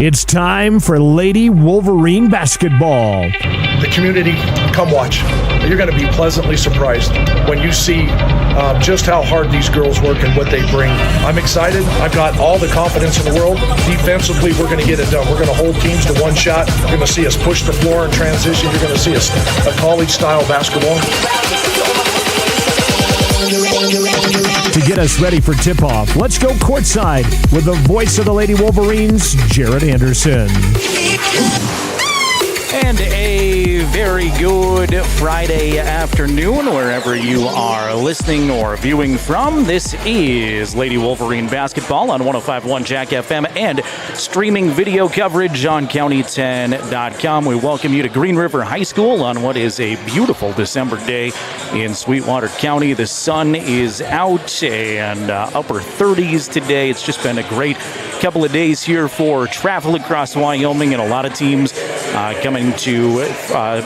It's time for Lady Wolverine basketball. The community, come watch. You're going to be pleasantly surprised when you see just how hard these girls work and what they bring. I'm excited. I've got all the confidence in the world. Defensively, we're going to get it done. We're going to hold teams to one shot. You're going to see us push the floor in transition. You're going to see us a college-style basketball. To get us ready for tip-off, let's go courtside with the voice of the Lady Wolverines, Jared Anderson. And a very good Friday afternoon, wherever you are listening or viewing from. This is Lady Wolverine basketball on 105.1 Jack FM and streaming video coverage on county10.com. We welcome you to Green River High School on what is a beautiful December day in Sweetwater County. The sun is out and upper 30s today. It's just been a great couple of days here for travel across Wyoming, and a lot of teams coming to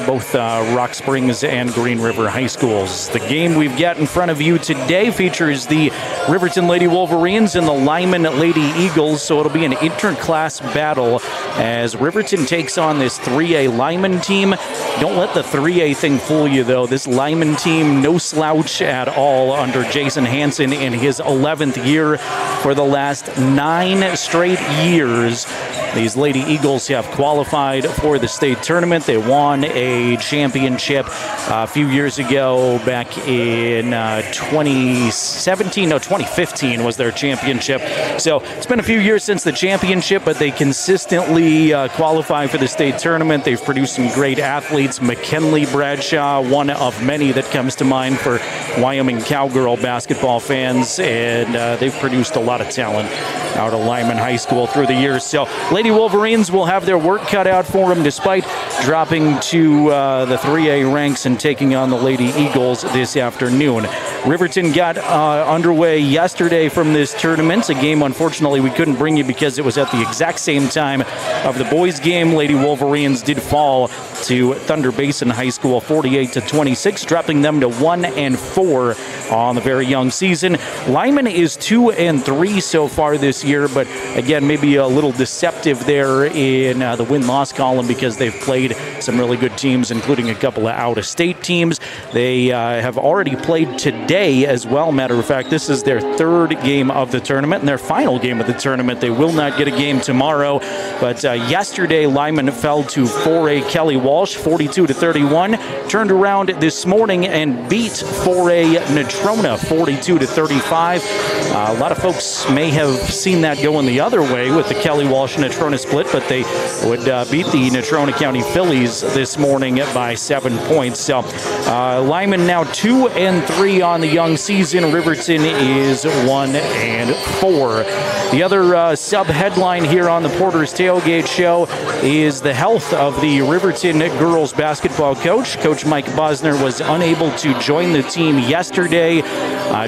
both Rock Springs and Green River High Schools. The game we've got in front of you today features the Riverton Lady Wolverines and the Lyman Lady Eagles, so it'll be an interclass battle as Riverton takes on this 3A Lyman team. Don't let the 3A thing fool you, though. This Lyman team, no slouch at all under Jason Hansen in his 11th year. For the last 9 straight years, these Lady Eagles have qualified for the state tournament. They won a championship a few years ago, back in 2015 was their championship. So it's been a few years since the championship, but they consistently qualify for the state tournament. They've produced some great athletes. McKinley Bradshaw, one of many that comes to mind for Wyoming Cowgirl basketball fans, and they've produced a lot of talent out of Lyman High School through the years. So Lady Wolverines will have their work cut out for them despite dropping to the 3A ranks and taking on the Lady Eagles this afternoon. Riverton got underway yesterday from this tournament. A game, unfortunately, we couldn't bring you because it was at the exact same time of the boys' game. Lady Wolverines did fall to Thunder Basin High School 48-26, dropping them to 1-4 on the very young season. Lyman is 2-3 so far this year, but again, maybe a little deceptive there in the win-loss column because they've played some really good teams, including a couple of out-of-state teams. They have already played today as well. Matter of fact, this is their third game of the tournament and their final game of the tournament. They will not get a game tomorrow, but yesterday Lyman fell to 4A Kelly Walsh 42-31, turned around this morning and beat 4A Natrona 42-35. A lot of folks may have seen that going the other way with the Kelly Walsh Natrona split, but they would beat the Natrona County Phillies this morning by 7 points. So Lyman now 2-3 on the young season. Riverton is 1-4. The other sub-headline here on the Porter's Tailgate Show is the health of the Riverton girls basketball coach. Coach Mike Bosner was unable to join the team yesterday.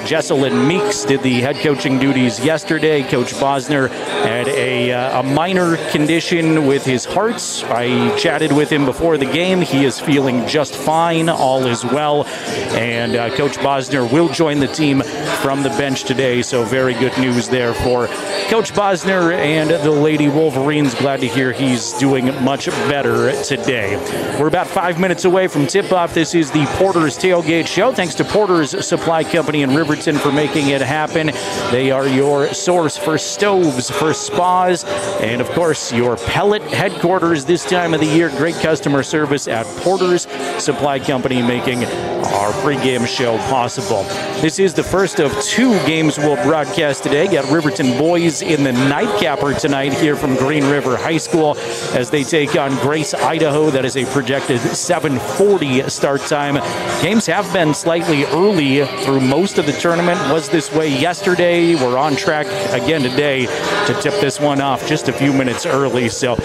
Jesselyn Meeks did the head coaching duties yesterday. Coach Bosner had a minor condition with his heart. I chatted with him before the game. He is feeling just fine. All is well. And Coach Bosner will join the team from the bench today. So very good news there for Coach Bosner and the Lady Wolverines. Glad to hear he's doing much better today. We're about 5 minutes away from tip-off. This is the Porter's Tailgate Show. Thanks to Porter's Supply Company in Riverton for making it happen. They are your source for stoves, for spas, and of course your pellet headquarters this time of the year. Great customer service at Porter's Supply Company, making our pregame show possible. This is the first of 2 games we'll broadcast today. Got Riverton boys in the nightcapper tonight here from Green River High School as they take on Grace, Idaho. That is a projected 7:40 start time. Games have been slightly early through most of the tournament. Was this way yesterday. We're on track again today to tip this one off just a few minutes early. So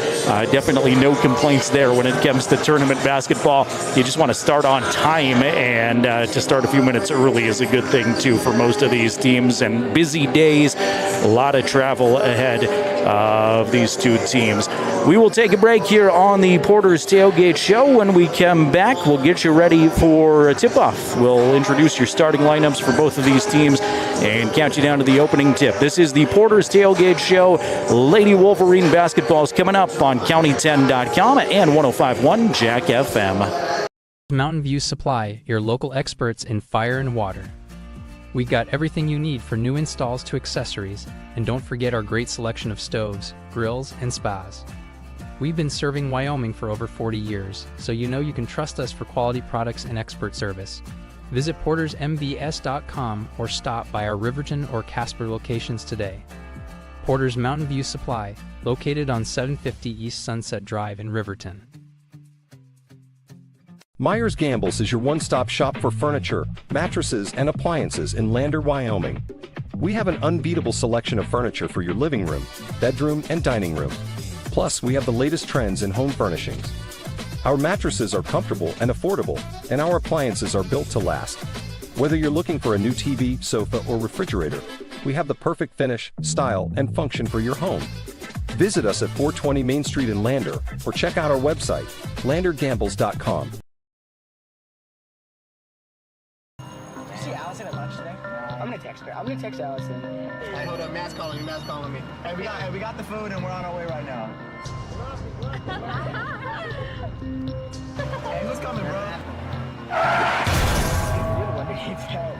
definitely no complaints there when it comes to tournament basketball. You just want to start on time, and to start a few minutes early is a good thing too for most of these teams. And busy days, a lot of travel ahead of these two teams. We will take a break here on the Porter's Tailgate Show. When we come back, we'll get you ready for a tip-off. We'll introduce your starting lineups for both of these teams and count you down to the opening tip. This is the Porter's Tailgate Show. Lady Wolverine basketball is coming up on County10.com and 105.1 Jack FM. Mountain View Supply, your local experts in fire and water. We got everything you need for new installs to accessories, and don't forget our great selection of stoves, grills, and spas. We've been serving Wyoming for over 40 years, so you know you can trust us for quality products and expert service. Visit portersmbs.com or stop by our Riverton or Casper locations today. Porter's Mountain View Supply, located on 750 East Sunset Drive in Riverton. Myers Gambles is your one-stop shop for furniture, mattresses, and appliances in Lander, Wyoming. We have an unbeatable selection of furniture for your living room, bedroom, and dining room. Plus, we have the latest trends in home furnishings. Our mattresses are comfortable and affordable, and our appliances are built to last. Whether you're looking for a new TV, sofa, or refrigerator, we have the perfect finish, style, and function for your home. Visit us at 420 Main Street in Lander, or check out our website, landergambles.com. I'm gonna text Allison. Hey, hold up, Matt's calling me. Hey, we got the food and we're on our way right now. Hey, who's coming, bro? You're the one that needs help.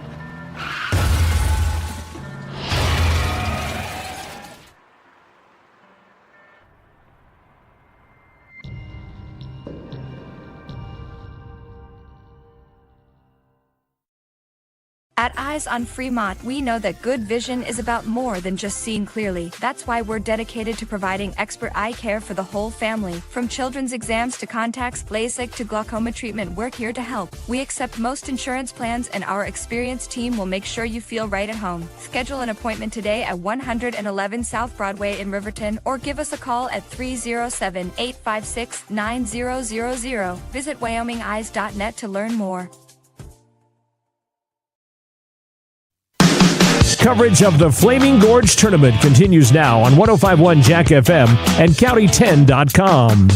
At Eyes on Fremont, we know that good vision is about more than just seeing clearly. That's why we're dedicated to providing expert eye care for the whole family. From children's exams to contacts, LASIK to glaucoma treatment, we're here to help. We accept most insurance plans, and our experienced team will make sure you feel right at home. Schedule an appointment today at 111 South Broadway in Riverton, or give us a call at 307-856-9000. Visit WyomingEyes.net to learn more. Coverage of the Flaming Gorge Tournament continues now on 105.1 Jack FM and County10.com.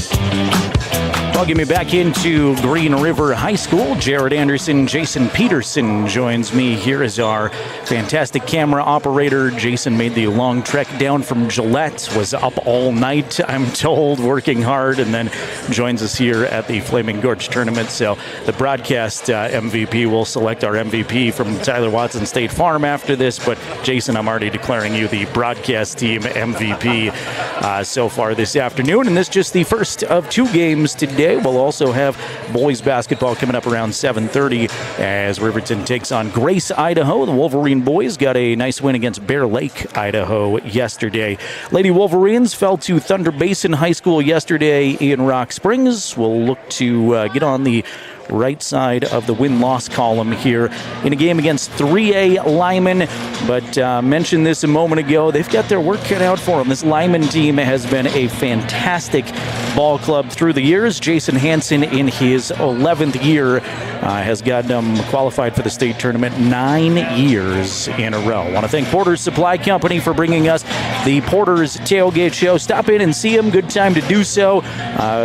Welcome me back into Green River High School. Jared Anderson, Jason Peterson joins me here as our fantastic camera operator. Jason made the long trek down from Gillette, was up all night, I'm told, working hard, and then joins us here at the Flaming Gorge Tournament. So the broadcast MVP will select our MVP from Tyler Watson State Farm after this, but Jason, I'm already declaring you the broadcast team MVP so far this afternoon, and this is just the first of two games today. We'll also have boys basketball coming up around 7:30 as Riverton takes on Grace, Idaho. The Wolverine boys got a nice win against Bear Lake, Idaho yesterday. Lady Wolverines fell to Thunder Basin High School yesterday in Rock Springs. We'll look to get on the right side of the win-loss column here in a game against 3A Lyman. But mentioned this a moment ago, they've got their work cut out for them. This Lyman team has been a fantastic ball club through the years. Jason Hansen, in his 11th year, has got them qualified for the state tournament 9 years in a row. I want to thank Porter's Supply Company for bringing us the Porter's Tailgate Show. Stop in and see them. Good time to do so.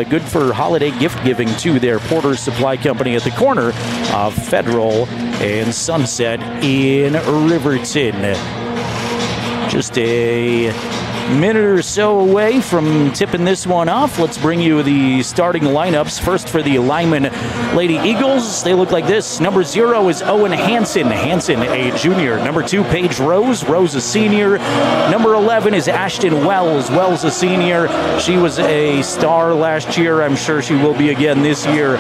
Good for holiday gift giving, too, there. Porter's Supply Company at the corner of Federal and Sunset in Riverton. Just a minute or so away from tipping this one off. Let's bring you the starting lineups. First for the Lyman Lady Eagles. They look like this. Number 0 is Owen Hansen. Hansen, a junior. Number 2, Paige Rose. Rose, a senior. Number 11 is Ashton Wells. Wells, a senior. She was a star last year. I'm sure she will be again this year.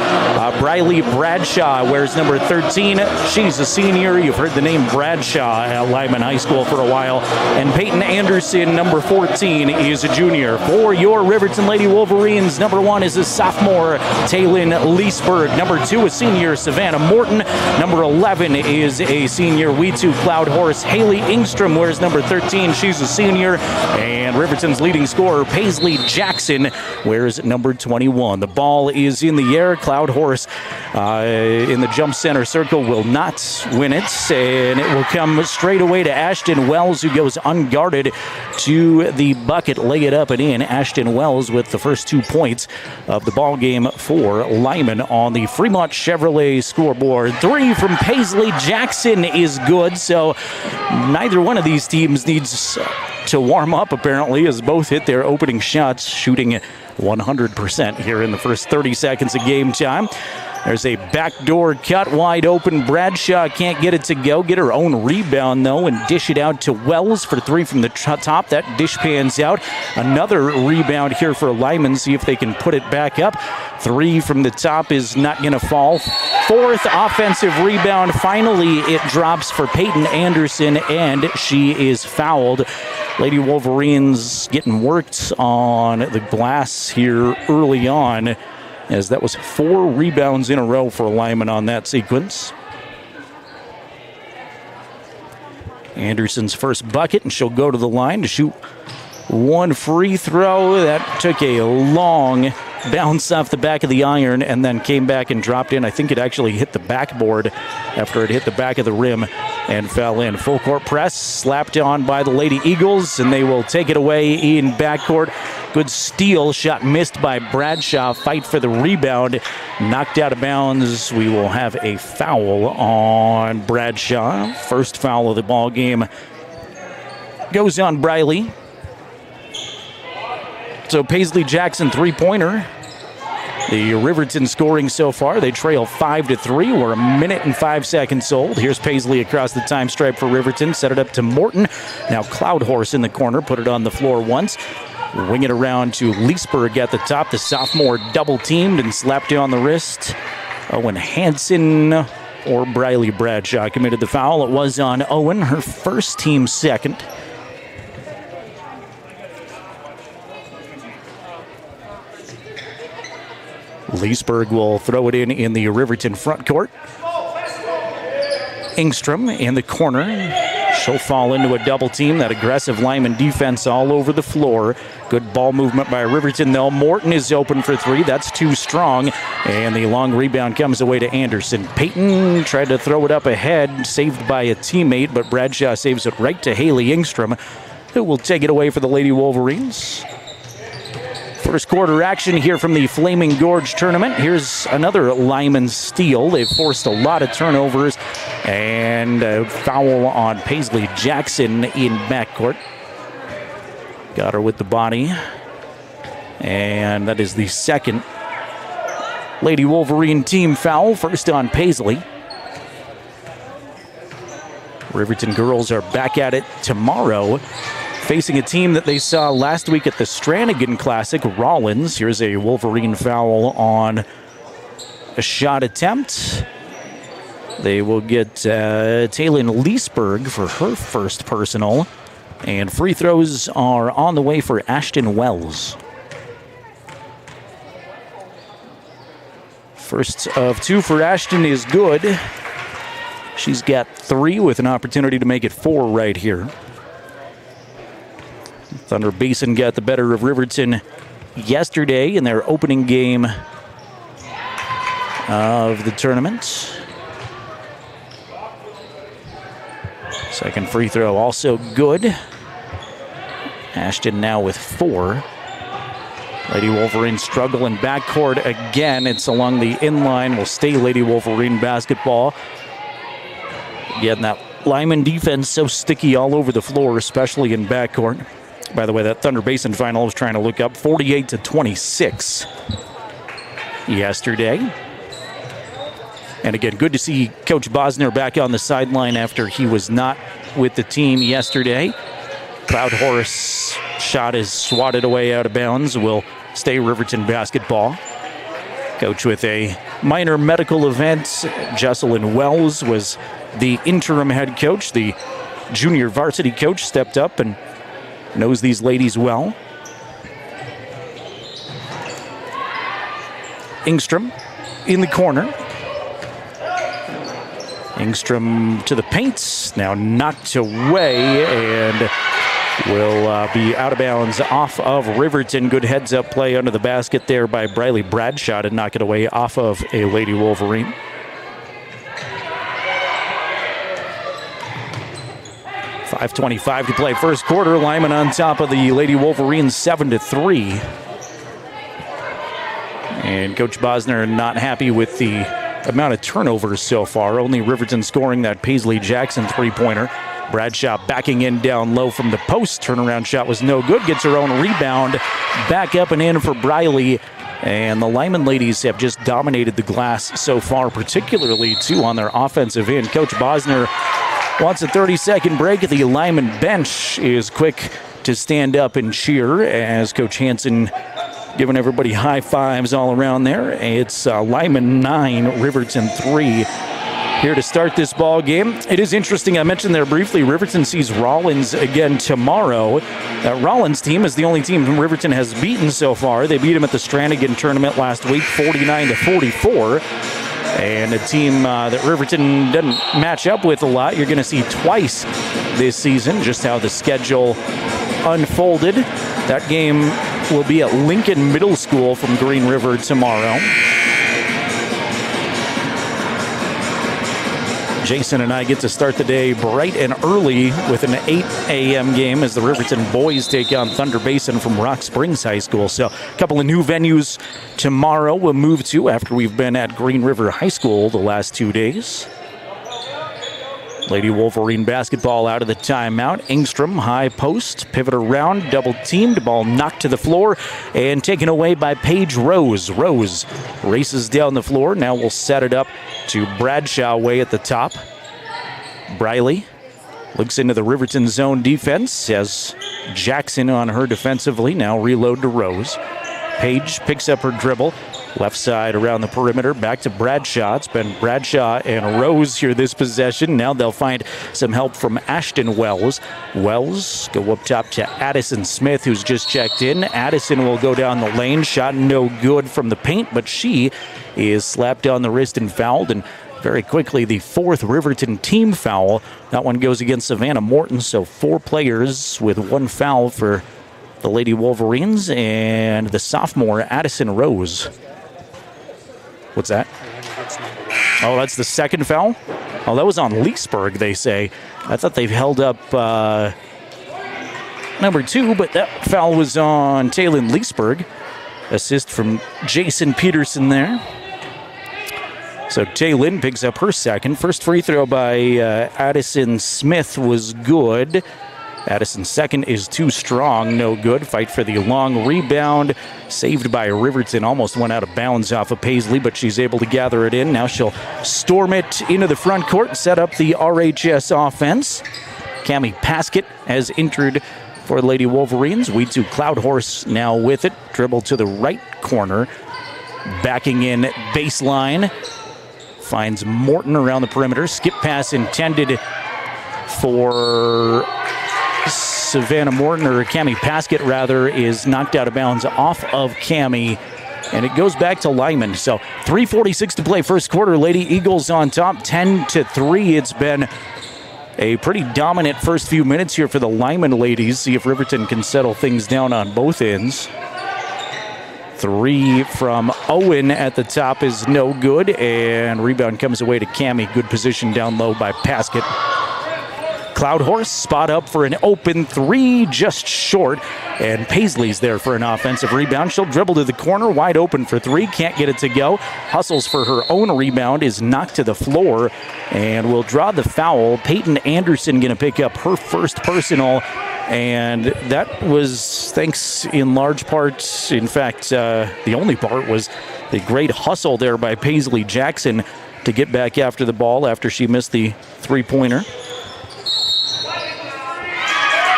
Briley Bradshaw wears number 13. She's a senior. You've heard the name Bradshaw at Lyman High School for a while. And Peyton Anderson, number 14, is a junior. For your Riverton Lady Wolverines, number 1 is a sophomore, Taylin Leesburg. Number 2, a senior, Savannah Morton. Number 11 is a senior, We2 Cloud Horse. Haley Ingstrom wears number 13. She's a senior. And Riverton's leading scorer, Paisley Jackson, wears number 21. The ball is in the air. Cloud Horse in the jump center circle will not win it. And it will come straight away to Ashton Wells, who goes unguarded to the bucket, lay it up and in. Ashton Wells with the first 2 points of the ball game for Lyman on the Fremont Chevrolet scoreboard. 3 from Paisley Jackson is good, so neither one of these teams needs to warm up, apparently, as both hit their opening shots, shooting 100% here in the first 30 seconds of game time. There's a backdoor cut wide open. Bradshaw can't get it to go. Get her own rebound, though, and dish it out to Wells for 3 from the top. That dish pans out. Another rebound here for Lyman. See if they can put it back up. 3 from the top is not going to fall. 4th offensive rebound. Finally, it drops for Peyton Anderson, and she is fouled. Lady Wolverines getting worked on the glass here early on, as that was 4 rebounds in a row for Lyman on that sequence. Anderson's first bucket, and she'll go to the line to shoot 1 free throw. That took a long bounce off the back of the iron and then came back and dropped in. I think it actually hit the backboard after it hit the back of the rim and fell in. Full court press slapped on by the Lady Eagles, and they will take it away in backcourt. Good steal, shot missed by Bradshaw. Fight for the rebound, knocked out of bounds. We will have a foul on Bradshaw. First foul of the ball game goes on Briley. So Paisley Jackson 3-pointer. The Riverton scoring so far, they trail 5-3. We're 1 minute and 5 seconds old. Here's Paisley across the time stripe for Riverton. Set it up to Morton. Now Cloud Horse in the corner. Put it on the floor once. Wing it around to Leesburg at the top. The sophomore double teamed and slapped on the wrist. Owen Hansen or Briley Bradshaw committed the foul. It was on Owen, her first, team second. Leesburg will throw it in the Riverton front court. Engstrom in the corner. She'll fall into a double team. That aggressive Lyman defense all over the floor. Good ball movement by Riverton, though. Morton is open for 3. That's too strong. And the long rebound comes away to Anderson. Peyton tried to throw it up ahead, saved by a teammate, but Bradshaw saves it right to Haley Engstrom, who will take it away for the Lady Wolverines. First quarter action here from the Flaming Gorge tournament. Here's another Lyman steal. They've forced a lot of turnovers, and a foul on Paisley Jackson in backcourt. Got her with the body, and that is the second Lady Wolverine team foul. First on Paisley. Riverton girls are back at it tomorrow, facing a team that they saw last week at the Stranigan Classic, Rollins. Here's a Wolverine foul on a shot attempt. They will get Taylin Leesburg for her first personal. And free throws are on the way for Ashton Wells. First of 2 for Ashton is good. She's got 3 with an opportunity to make it 4 right here. Thunder Basin got the better of Riverton yesterday in their opening game of the tournament. Second free throw also good. Ashton now with 4. Lady Wolverine struggle in backcourt again. It's along the inline. Will stay Lady Wolverine basketball. Again, that Lyman defense so sticky all over the floor, especially in backcourt. By the way, that Thunder Basin final I was trying to look up, 48-26 yesterday. And again, good to see Coach Bosner back on the sideline after he was not with the team yesterday. Cloud Horse shot is swatted away out of bounds. Will stay Riverton basketball. Coach with a minor medical event. Jesselyn Wells was the interim head coach. The junior varsity coach stepped up and knows these ladies well. Engstrom in the corner. Engstrom to the paint, now knocked away and will be out of bounds off of Riverton. Good heads-up play under the basket there by Briley Bradshaw to knock it away off of a Lady 5:25 to play first quarter. Lyman on top of the Lady Wolverines 7-3. And Coach Bosner not happy with the amount of turnovers so far. Only Riverton scoring that Paisley Jackson three-pointer. Bradshaw backing in down low from the post. Turnaround shot was no good. Gets her own rebound. Back up and in for Briley. And the Lyman ladies have just dominated the glass so far, particularly, too, on their offensive end. Coach Bosner wants a 30-second break. The Lyman bench is quick to stand up and cheer as Coach Hansen giving everybody high fives all around there. It's Lyman 9, Riverton 3. Here to start this ball game. It is interesting, I mentioned there briefly, Riverton sees Rollins again tomorrow. That Rollins team is the only team Riverton has beaten so far. They beat him at the Stranigan tournament last week, 49-44. And a team that Riverton doesn't match up with a lot, you're going to see twice this season, just how the schedule unfolded. That game will be at Lincoln Middle School from Green River tomorrow. Jason and I get to start the day bright and early with an 8 a.m. game as the Riverton boys take on Thunder Basin from Rock Springs High School. So a couple of new venues tomorrow we'll move to after we've been at Green River High School the last 2 days. Lady Wolverine basketball out of the timeout. Engstrom, high post, pivot around, double teamed, ball knocked to the floor and taken away by Paige Rose. Rose races down the floor. Now we'll set it up to Bradshaw way at the top. Briley looks into the Riverton zone defense. Has Jackson on her defensively. Now reload to Rose. Paige picks up her dribble. Left side around the perimeter, back to Bradshaw. It's been Bradshaw and Rose here this possession. Now they'll find some help from Ashton Wells. Wells go up top to Addison Smith, who's just checked in. Addison will go down the lane. Shot no good from the paint, but she is slapped on the wrist and fouled. And very quickly, the fourth Riverton team foul. That one goes against Savannah Morton, so 4 players with 1 foul for the Lady Wolverines and the sophomore Addison Rose. What's that? Oh, that's the second foul? Oh, that was on Leesburg, they say. I thought they've held up number 2, but that foul was on Taylin Leesburg. Assist from Jason Peterson there. So Taylin picks up her second. First free throw by Addison Smith was good. Addison's second is too strong, no good. Fight for the long rebound. Saved by Riverton. Almost went out of bounds off of Paisley, but she's able to gather it in. Now she'll storm it into the front court and set up the RHS offense. Cami Paskett has entered for Lady Wolverines. We to Cloud Horse now with it. Dribble to the right corner. Backing in baseline. Finds Morton around the perimeter. Skip pass intended for Savannah Morton, or Cami Paskett rather, is knocked out of bounds off of Cami, and it goes back to Lyman. So 3:46 to play first quarter. Lady Eagles on top, 10-3. It's been a pretty dominant first few minutes here for the Lyman ladies. See if Riverton can settle things down on both ends. 3 from Owen at the top is no good, and rebound comes away to Cami. Good position down low by Paskett. Cloud Horse spot up for an open 3, just short, and Paisley's there for an offensive rebound. She'll dribble to the corner, wide open for 3, can't get it to go. Hustles for her own rebound, is knocked to the floor, and will draw the foul. Peyton Anderson going to pick up her first personal, and that was thanks in large part, in fact, the only part was the great hustle there by Paisley Jackson to get back after the ball after she missed the three-pointer.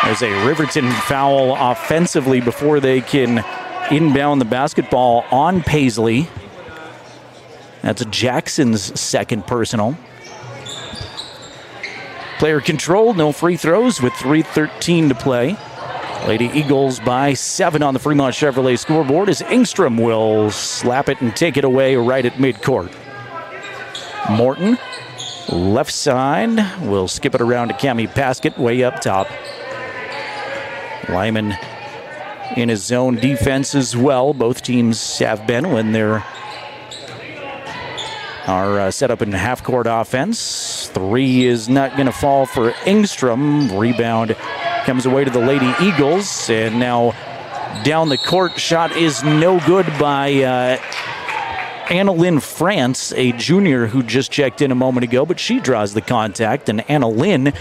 There's a Riverton foul offensively before they can inbound the basketball on Paisley. That's Jackson's second personal. Player control, no free throws with 3:13 to play. Lady Eagles by 7 on the Fremont Chevrolet scoreboard as Engstrom will slap it and take it away right at midcourt. Morton, left side, will skip it around to Cami Paskett way up top. Lyman in his zone defense as well. Both teams have been when they're set up in half-court offense. Three is not going to fall for Engstrom. Rebound comes away to the Lady Eagles. And now down the court, shot is no good by Anna-Lynn France, a junior who just checked in a moment ago, but she draws the contact, and Anna-Lynn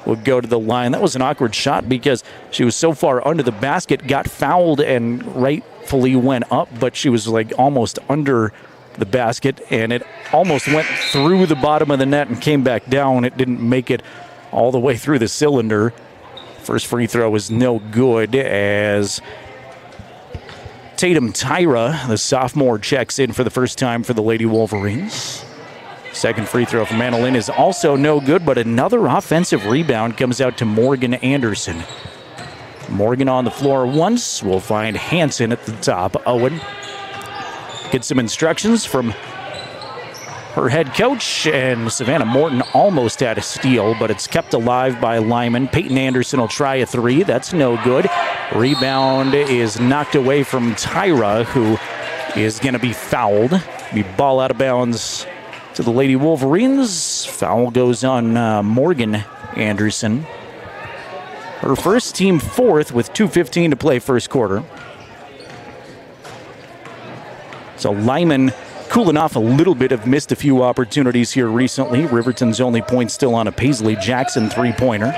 would go to the line. That was an awkward shot because she was so far under the basket, got fouled, and rightfully went up, but she was like almost under the basket, and it almost went through the bottom of the net and came back down. It didn't make it all the way through the cylinder. First free throw was no good as Tatum Tyra, the sophomore, checks in for the first time for the Lady Wolverines. Second free throw from Anna-Lynn is also no good, but another offensive rebound comes out to Morgan Anderson. Morgan on the floor once. We'll find Hansen at the top. Owen gets some instructions from her head coach, and Savannah Morton almost had a steal, but it's kept alive by Lyman. Peyton Anderson will try a three. That's no good. Rebound is knocked away from Tyra, who is going to be fouled. Be ball out of bounds to the Lady Wolverines. Foul goes on Morgan Anderson. Her first, team fourth, with 2:15 to play first quarter. So Lyman cooling off a little bit, have missed a few opportunities here recently. Riverton's only point still on a Paisley Jackson three-pointer.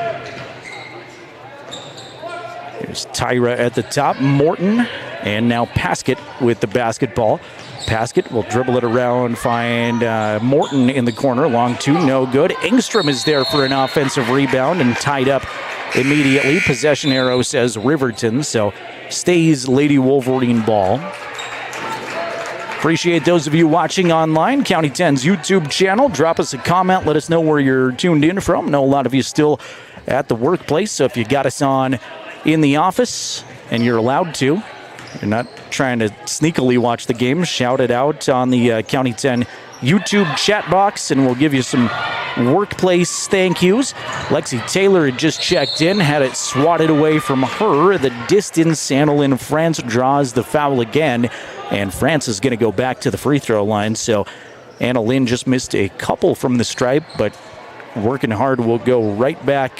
Here's Tyra at the top, Morton, and now Paskett with the basketball. Paskett will dribble it around, find Morton in the corner, long two, no good. Engstrom is there for an offensive rebound and tied up immediately. Possession arrow says Riverton, so stays Lady Wolverine ball. Appreciate those of you watching online, County 10's YouTube channel. Drop us a comment. Let us know where you're tuned in from. I know a lot of you still at the workplace, so if you got us on in the office, and you're allowed to, you're not trying to sneakily watch the game, shout it out on the County 10 YouTube chat box, and we'll give you some workplace thank yous. Lexi Taylor had just checked in, had it swatted away from her. The distance, Anna-Lynn France draws the foul again, and France is going to go back to the free throw line. So Anna-Lynn just missed a couple from the stripe, but working hard will go right back.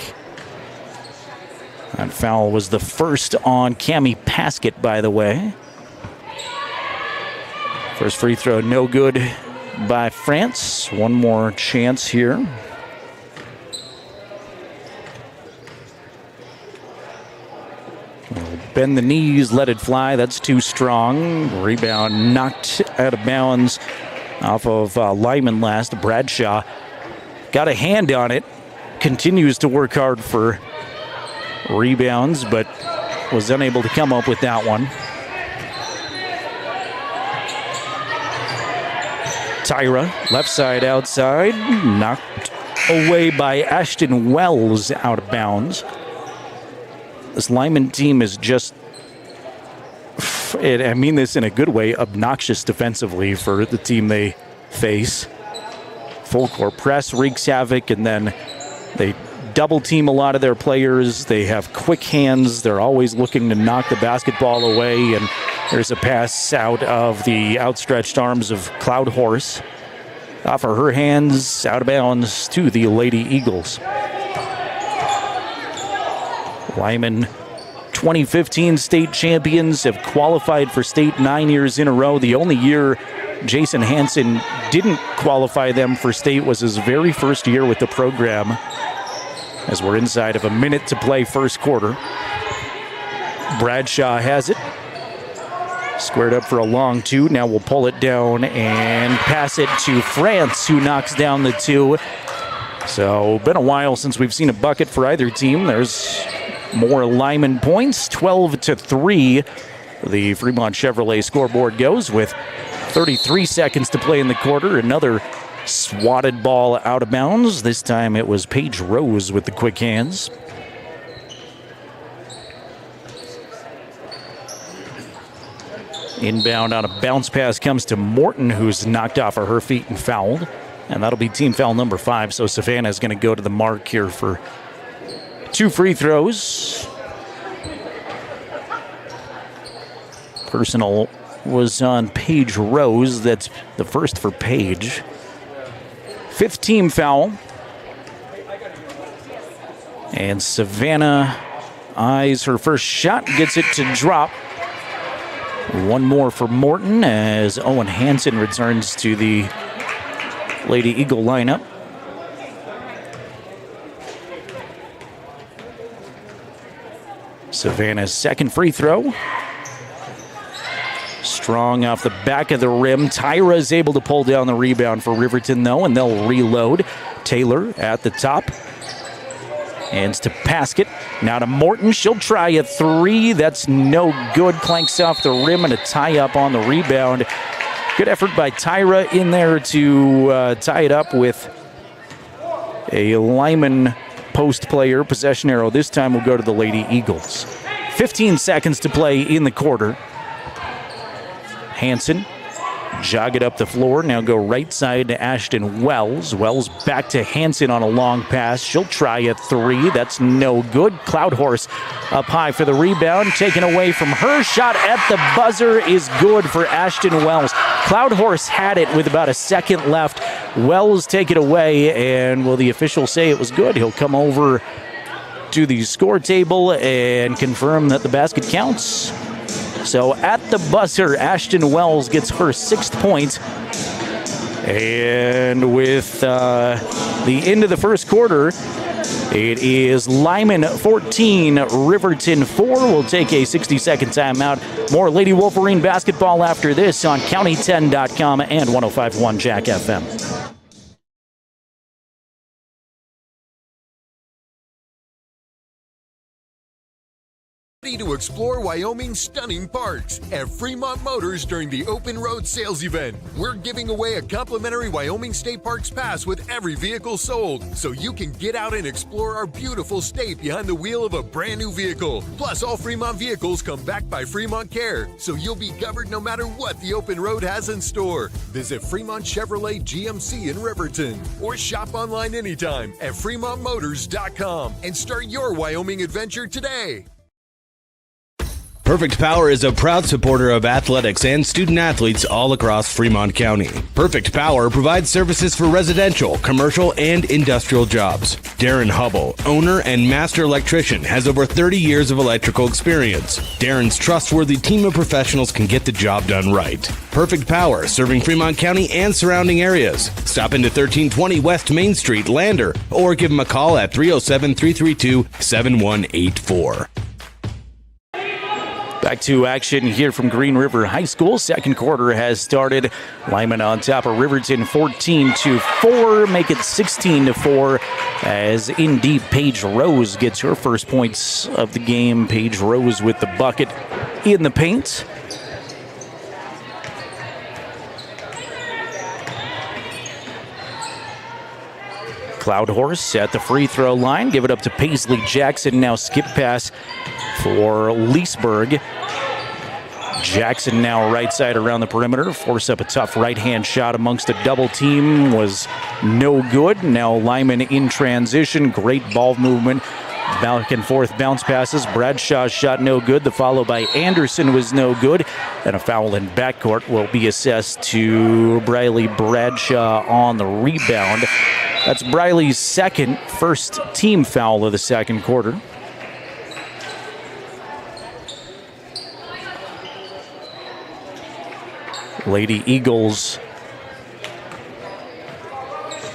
That foul was the first on Cammie Paskett, by the way. First free throw, no good by France. One more chance here. We'll bend the knees, let it fly. That's too strong. Rebound knocked out of bounds off of Lyman last. Bradshaw got a hand on it. Continues to work hard for rebounds, but was unable to come up with that one. Tyra, left side outside, knocked away by Ashton Wells out of bounds. This Lyman team is just, I mean this in a good way, obnoxious defensively for the team they face. Full court press wreaks havoc, and then they double team a lot of their players. They have quick hands. They're always looking to knock the basketball away, and there's a pass out of the outstretched arms of Cloud Horse. Off of her hands, out of bounds to the Lady Eagles. Lyman, 2015 state champions, have qualified for state 9 years in a row. The only year Jason Hansen didn't qualify them for state was his very first year with the program. As we're inside of a minute to play first quarter. Bradshaw has it. Squared up for a long two. Now we'll pull it down and pass it to France, who knocks down the two. So, been a while since we've seen a bucket for either team. There's more Lyman points, 12-3. The Fremont Chevrolet scoreboard goes with 33 seconds to play in the quarter. Another swatted ball out of bounds. This time it was Paige Rose with the quick hands. Inbound on a bounce pass comes to Morton, who's knocked off of her feet and fouled. And that'll be team foul number 5. So Savannah is going to go to the mark here for 2 free throws. Personal was on Paige Rose. That's the first for Paige. 5th team foul And Savannah eyes her first shot, gets it to drop. One more for Morton as Owen Hansen returns to the Lady Eagle lineup. Savannah's second free throw. Strong off the back of the rim. Tyra is able to pull down the rebound for Riverton, though, and they'll reload. Taylor at the top. Hands to Paskett. Now to Morton. She'll try a three. That's no good. Clanks off the rim and a tie-up on the rebound. Good effort by Tyra in there to tie it up with a Lyman post player. Possession arrow this time will go to the Lady Eagles. 15 seconds to play in the quarter. Hansen jog it up the floor. Now go right side to Ashton Wells. Wells back to Hansen on a long pass. She'll try a three. That's no good. Cloudhorse up high for the rebound. Taken away from her. Shot at the buzzer is good for Ashton Wells. Cloudhorse had it with about a second left. Wells take it away, and will the official say it was good? He'll come over to the score table and confirm that the basket counts. So at the buzzer, Ashton Wells gets her 6th point. And with the end of the first quarter, it is Lyman 14, Riverton 4. We'll take a 60-second timeout. More Lady Wolverine basketball after this on County10.com and 105.1 Jack FM. Ready to explore Wyoming's stunning parks at Fremont Motors during the Open Road Sales Event. We're giving away a complimentary Wyoming State Parks pass with every vehicle sold, so you can get out and explore our beautiful state behind the wheel of a brand new vehicle. Plus, all Fremont vehicles come backed by Fremont Care, so you'll be covered no matter what the Open Road has in store. Visit Fremont Chevrolet GMC in Riverton, or shop online anytime at FremontMotors.com and start your Wyoming adventure today. Perfect Power is a proud supporter of athletics and student athletes all across Fremont County. Perfect Power provides services for residential, commercial, and industrial jobs. Darren Hubble, owner and master electrician, has over 30 years of electrical experience. Darren's trustworthy team of professionals can get the job done right. Perfect Power, serving Fremont County and surrounding areas. Stop into 1320 West Main Street, Lander, or give them a call at 307-332-7184. Back to action here from Green River High School. Second quarter has started. Lyman on top of Riverton 14-4. Make it 16-4 as in deep Paige Rose gets her first points of the game. Paige Rose with the bucket in the paint. Cloudhorse at the free throw line. Give it up to Paisley Jackson. Now skip pass for Leesburg. Jackson now right side around the perimeter. Force up a tough right-hand shot amongst a double team. Was no good. Now Lyman in transition. Great ball movement. Back and forth bounce passes. Bradshaw's shot no good. The follow by Anderson was no good. And a foul in backcourt will be assessed to Briley Bradshaw on the rebound. That's Briley's first team foul of the second quarter. Lady Eagles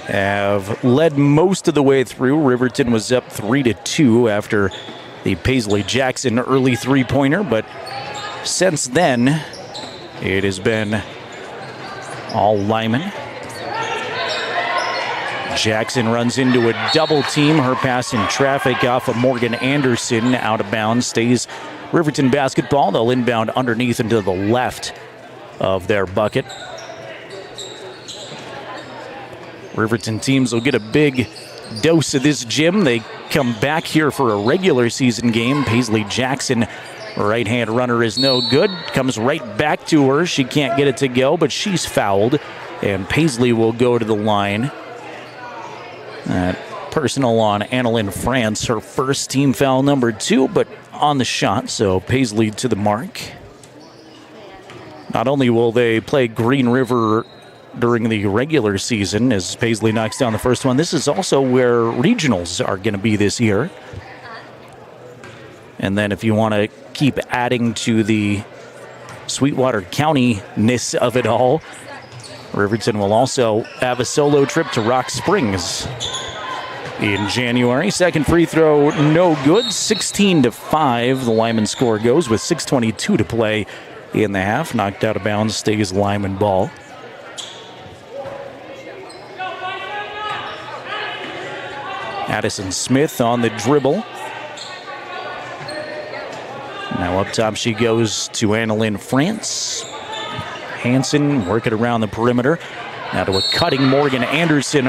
have led most of the way through. Riverton was up 3-2 after the Paisley Jackson early three-pointer, but since then, it has been all Lyman. Jackson runs into a double team. Her pass in traffic off of Morgan Anderson out of bounds. Stays Riverton basketball. They'll inbound underneath into the left of their bucket. Riverton teams will get a big dose of this gym. They come back here for a regular season game. Paisley Jackson, right-hand runner, is no good. Comes right back to her. She can't get it to go, but she's fouled. And Paisley will go to the line. Personal on Annalyn France, her first team foul number 2, but on the shot, so Paisley to the mark. Not only will they play Green River during the regular season as Paisley knocks down the first one. This is also where regionals are going to be this year. And then if you want to keep adding to the Sweetwater County-ness of it all, Riverton will also have a solo trip to Rock Springs in January. Second free throw, no good. 16-5, the Lyman score goes with 6:22 to play in the half. Knocked out of bounds, stays Lyman ball. Addison Smith on the dribble. Now up top she goes to Annalyn France. Hansen working around the perimeter. Now to a cutting Morgan Anderson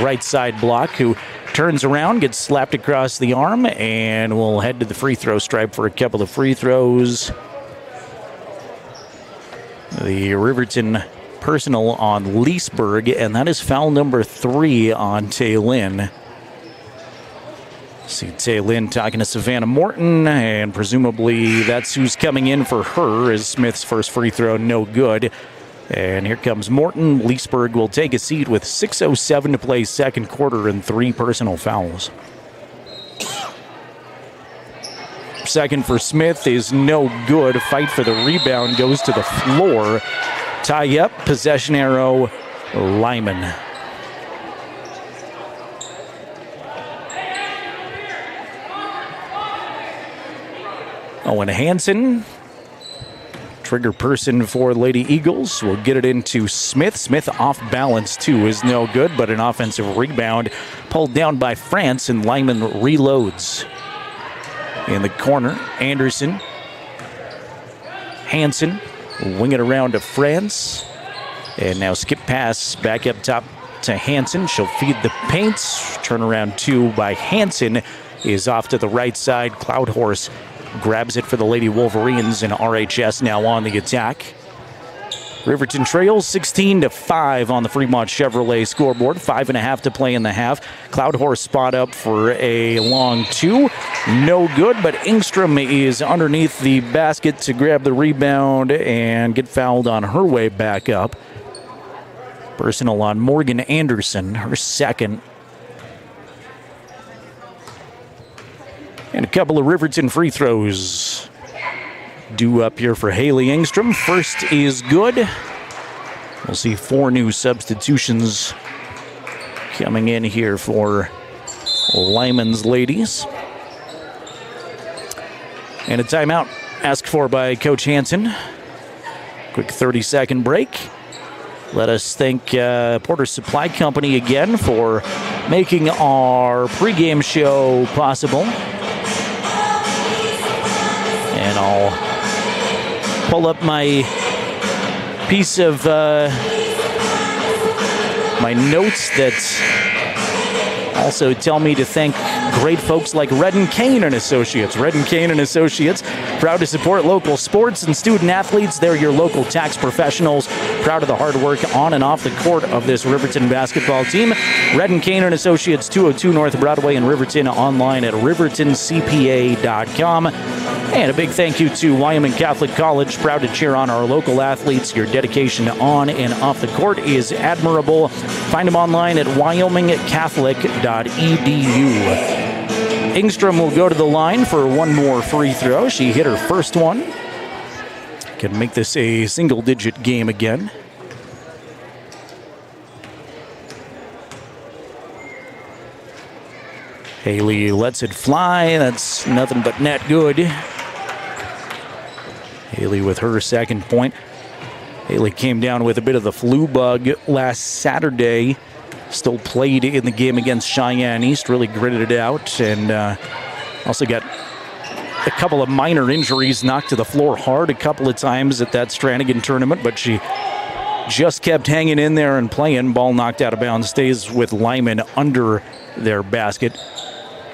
right side block, who turns around, gets slapped across the arm, and will head to the free throw stripe for a couple of free throws. The Riverton personal on Leesburg, and that is foul number 3 on Taylin. See Taylin talking to Savannah Morton, and presumably that's who's coming in for her, as Smith's first free throw no good. And here comes Morton. Leesburg will take a seat with 6:07 to play second quarter and 3 personal fouls. Second for Smith is no good. Fight for the rebound, goes to the floor. Tie up, possession arrow, Lyman. Owen Hansen, trigger person for Lady Eagles, will get it into Smith. Smith off balance too is no good, but an offensive rebound pulled down by France, and Lyman reloads. In the corner, Anderson. Hansen, wing it around to France. And now skip pass back up top to Hansen. She'll feed the paint. Turnaround 2 by Hansen is off to the right side. Cloud Horse grabs it for the Lady Wolverines, and RHS now on the attack. Riverton trails 16-5 on the Fremont Chevrolet scoreboard. 5.5 to play in the half. Cloud Horse spot up for a long 2. No good, but Engstrom is underneath the basket to grab the rebound and get fouled on her way back up. Personal on Morgan Anderson, her second. And a couple of Riverton free throws due up here for Haley Engstrom. First is good. We'll see 4 new substitutions coming in here for Lyman's ladies. And a timeout asked for by Coach Hansen. Quick 30-second break. Let us thank Porter Supply Company again for making our pregame show possible. And I'll pull up my piece of my notes that also tell me to thank great folks like Redden Kane and Associates. Redden Kane and Associates, proud to support local sports and student athletes. They're your local tax professionals, proud of the hard work on and off the court of this Riverton basketball team. Redden Kane and Associates, 202 North Broadway in Riverton, online at rivertoncpa.com. And a big thank you to Wyoming Catholic College, proud to cheer on our local athletes. Your dedication on and off the court is admirable. Find them online at wyomingcatholic.edu. Engstrom will go to the line for one more free throw. She hit her first one. Can make this a single-digit game again. Haley lets it fly. That's nothing but net good. Haley with her second point. Haley came down with a bit of the flu bug last Saturday. Still played in the game against Cheyenne East. Really gritted it out. And also got a couple of minor injuries. Knocked to the floor hard a couple of times at that Stranigan tournament. But she just kept hanging in there and playing. Ball knocked out of bounds. Stays with Lyman under their basket.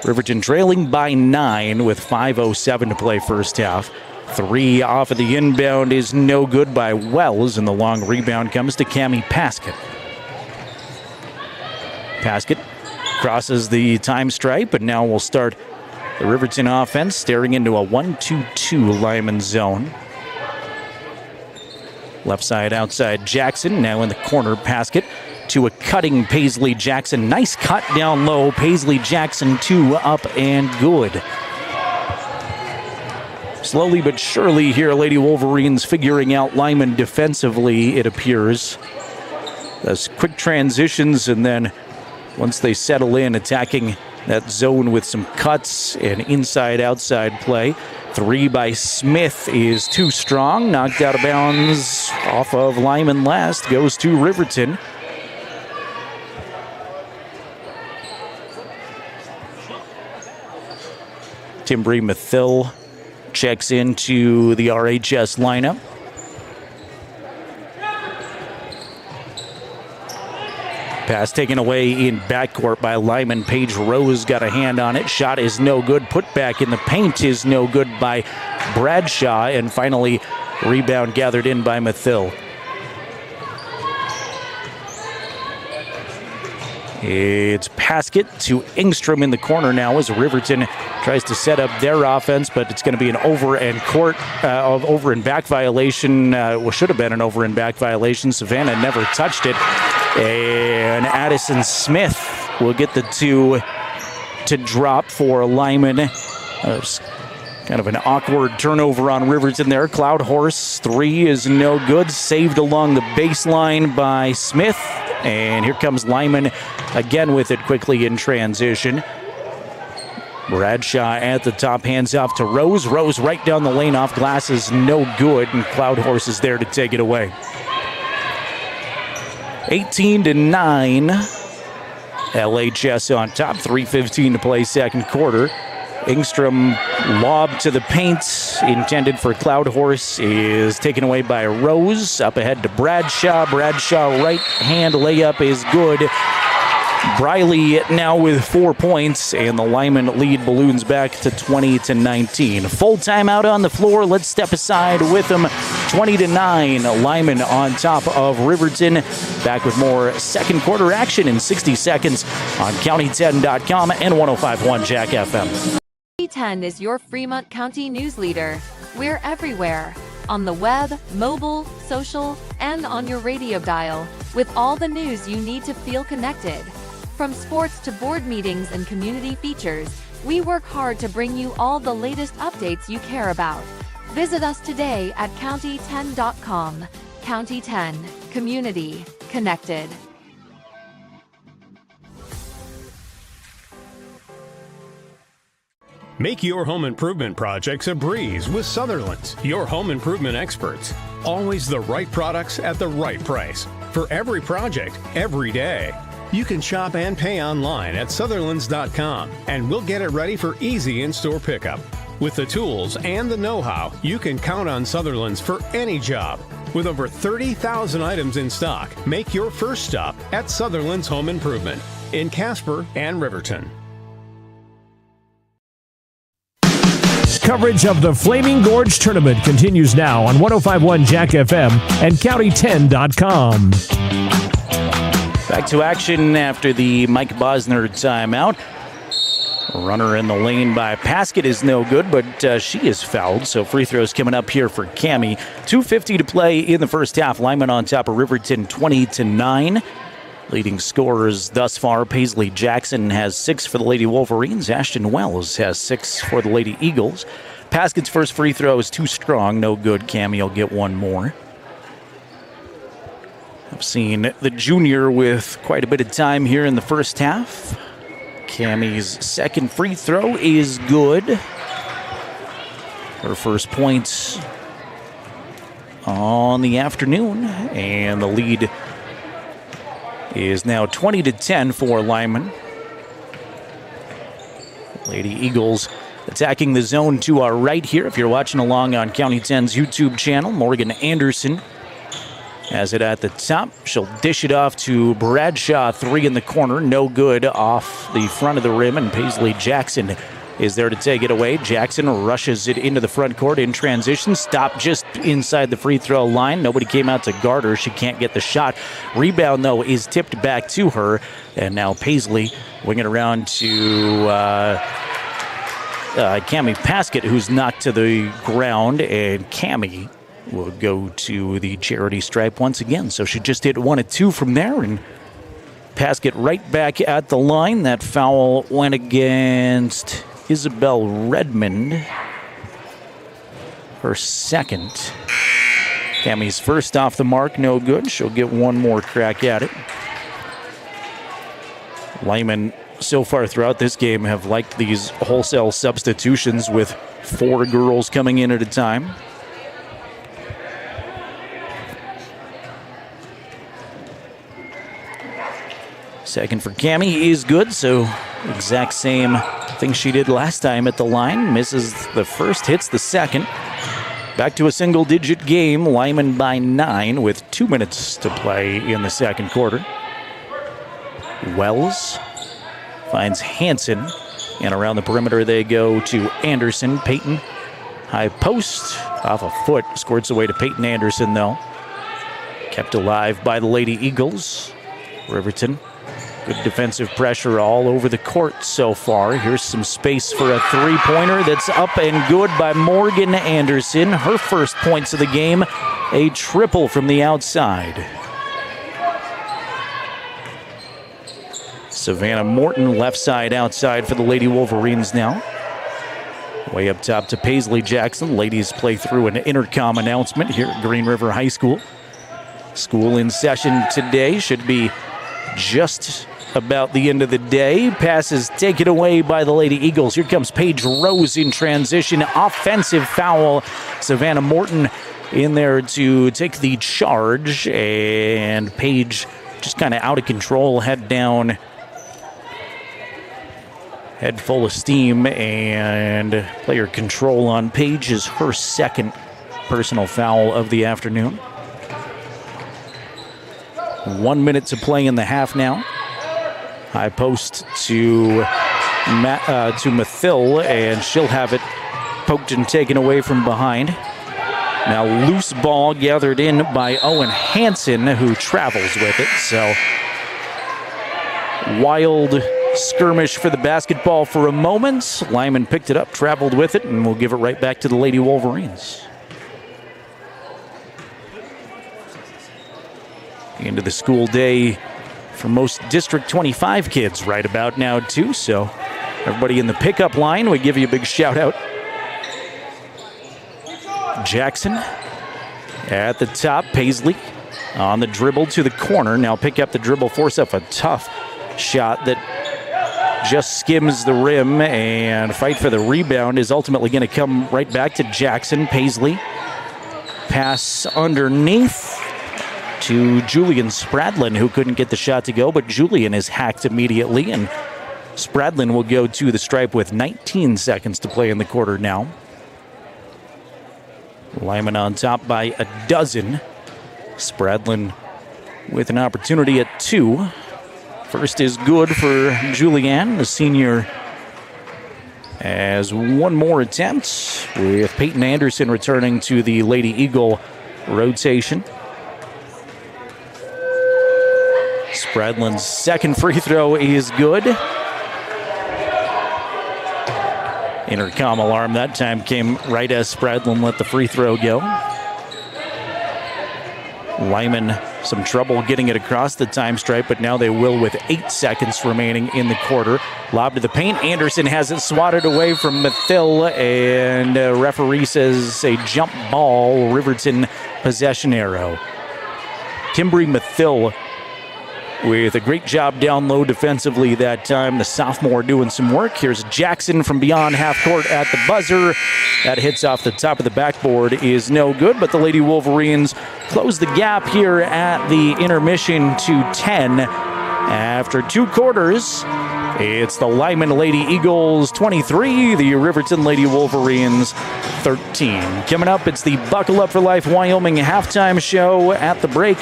Riverton trailing by 9 with 5:07 to play first half. 3 off of the inbound is no good by Wells, and the long rebound comes to Cammie Paskett. Paskett crosses the time stripe, and now we'll start the Riverton offense, staring into a 1-2-2 Lyman zone. Left side, outside Jackson. Now in the corner, Paskett to a cutting Paisley Jackson. Nice cut down low. Paisley Jackson 2 up and good. Slowly but surely here, Lady Wolverines figuring out Lyman defensively, it appears. Those quick transitions, and then once they settle in, attacking that zone with some cuts and inside-outside play. 3 by Smith is too strong. Knocked out of bounds off of Lyman last. Goes to Riverton. Timbri Mathil checks into the RHS lineup. Pass taken away in backcourt by Lyman. Paige Rose got a hand on it. Shot is no good. Put back in the paint is no good by Bradshaw. And finally, rebound gathered in by Mathil. It's Paskett to Engstrom in the corner now as Riverton tries to set up their offense, but it's going to be an over and back violation. Should have been an over and back violation. Savannah never touched it. And Addison Smith will get the 2 to drop for Lyman. Kind of an awkward turnover on Riverton there. Cloud Horse 3 is no good. Saved along the baseline by Smith. And here comes Lyman again with it quickly in transition. Bradshaw at the top, hands off to Rose. Rose right down the lane off glasses, no good. And Cloud Horse is there to take it away. 18-9. LHS on top. 3:15 to play second quarter. Engstrom lob to the paint, intended for Cloud Horse, is taken away by Rose. Up ahead to Bradshaw. Bradshaw right hand layup is good. Briley now with 4 points, and the Lyman lead balloons back to 20-19. Full timeout on the floor. Let's step aside with them. 20-9. Lyman on top of Riverton. Back with more second quarter action in 60 seconds on County10.com and 105.1 Jack FM. County 10 is your Fremont County news leader. We're everywhere. On the web, mobile, social, and on your radio dial. With all the news you need to feel connected. From sports to board meetings and community features, we work hard to bring you all the latest updates you care about. Visit us today at County10.com. County 10. Community. Connected. Make your home improvement projects a breeze with Sutherland's, your home improvement experts. Always the right products at the right price. For every project, every day. You can shop and pay online at Sutherlands.com, and we'll get it ready for easy in-store pickup. With the tools and the know-how, you can count on Sutherlands for any job. With over 30,000 items in stock, make your first stop at Sutherland's Home Improvement in Casper and Riverton. Coverage of the Flaming Gorge Tournament continues now on 105.1 Jack FM and County10.com. Back to action after the Mike Bosner timeout. Runner in the lane by Paskett is no good, but she is fouled, so free throws coming up here for Cammie. 2:50 to play in the first half. Lyman on top of Riverton 20-9. Leading scorers thus far, Paisley Jackson has 6 for the Lady Wolverines. Ashton Wells has 6 for the Lady Eagles. Paskett's first free throw is too strong, no good. Cammie will get one more. I've seen the junior with quite a bit of time here in the first half. Cammie's second free throw is good. Her first points on the afternoon, and the lead is now 20-10 for Lyman. Lady Eagles attacking the zone to our right here. If you're watching along on County 10's YouTube channel, Morgan Anderson has it at the top. She'll dish it off to Bradshaw, 3 in the corner. No good off the front of the rim, and Paisley Jackson is there to take it away. Jackson rushes it into the front court in transition. Stopped just inside the free throw line. Nobody came out to guard her. She can't get the shot. Rebound, though, is tipped back to her. And now Paisley winging around to Cammie Paskett, who's knocked to the ground. And Cammie will go to the charity stripe once again. So she just hit 1 of 2 from there and passed it right back at the line. That foul went against Isabel Redmond. Her second. Cammie's first off the mark, no good. She'll get one more crack at it. Lyman, so far throughout this game, have liked these wholesale substitutions with 4 girls coming in at a time. Second for Cammie is good, so exact same thing she did last time at the line. Misses the first, hits the second. Back to a single-digit game. Lyman by 9 with 2 minutes to play in the second quarter. Wells finds Hansen, and around the perimeter they go to Anderson. Peyton, high post, off a foot, squirts away to Peyton Anderson, though. Kept alive by the Lady Eagles. Riverton, good defensive pressure all over the court so far. Here's some space for a three-pointer that's up and good by Morgan Anderson. Her first points of the game, a triple from the outside. Savannah Morton, left side outside for the Lady Wolverines now. Way up top to Paisley Jackson. Ladies play through an intercom announcement here at Green River High School. School in session today. Should be just about the end of the day. Passes taken away by the Lady Eagles. Here comes Paige Rose in transition. Offensive foul. Savannah Morton in there to take the charge. And Paige just kind of out of control. Head down. Head full of steam, and player control on Paige is her second personal foul of the afternoon. 1 minute to play in the half now. High post to Mathil, and she'll have it poked and taken away from behind. Now loose ball gathered in by Owen Hansen, who travels with it. So wild skirmish for the basketball for a moment. Lyman picked it up, traveled with it, and we'll give it right back to the Lady Wolverines. End of the school day for most District 25 kids right about now, too. So everybody in the pickup line, we give you a big shout out. Jackson at the top. Paisley on the dribble to the corner. Now pick up the dribble, force up a tough shot that just skims the rim, and fight for the rebound is ultimately going to come right back to Jackson. Paisley pass underneath to Julian Spradlin, who couldn't get the shot to go, but Julian is hacked immediately, and Spradlin will go to the stripe with 19 seconds to play in the quarter now. Lyman on top by a dozen. Spradlin with an opportunity at 2. First is good for Julianne, the senior, as one more attempt with Peyton Anderson returning to the Lady Eagle rotation. Spradlin's second free throw is good. Intercom alarm that time came right as Spradlin let the free throw go. Lyman, some trouble getting it across the time stripe, but now they will with 8 seconds remaining in the quarter. Lob to the paint. Anderson has it swatted away from Mathil, and referee says a jump ball, Riverton possession arrow. Kimbry Mathil with a great job down low defensively that time. The sophomore doing some work. Here's Jackson from beyond half court at the buzzer. That hits off the top of the backboard is no good, but the Lady Wolverines close the gap here at the intermission to 10. After 2 quarters, it's the Lyman Lady Eagles 23, the Riverton Lady Wolverines 13. Coming up, it's the Buckle Up for Life Wyoming halftime show. At the break,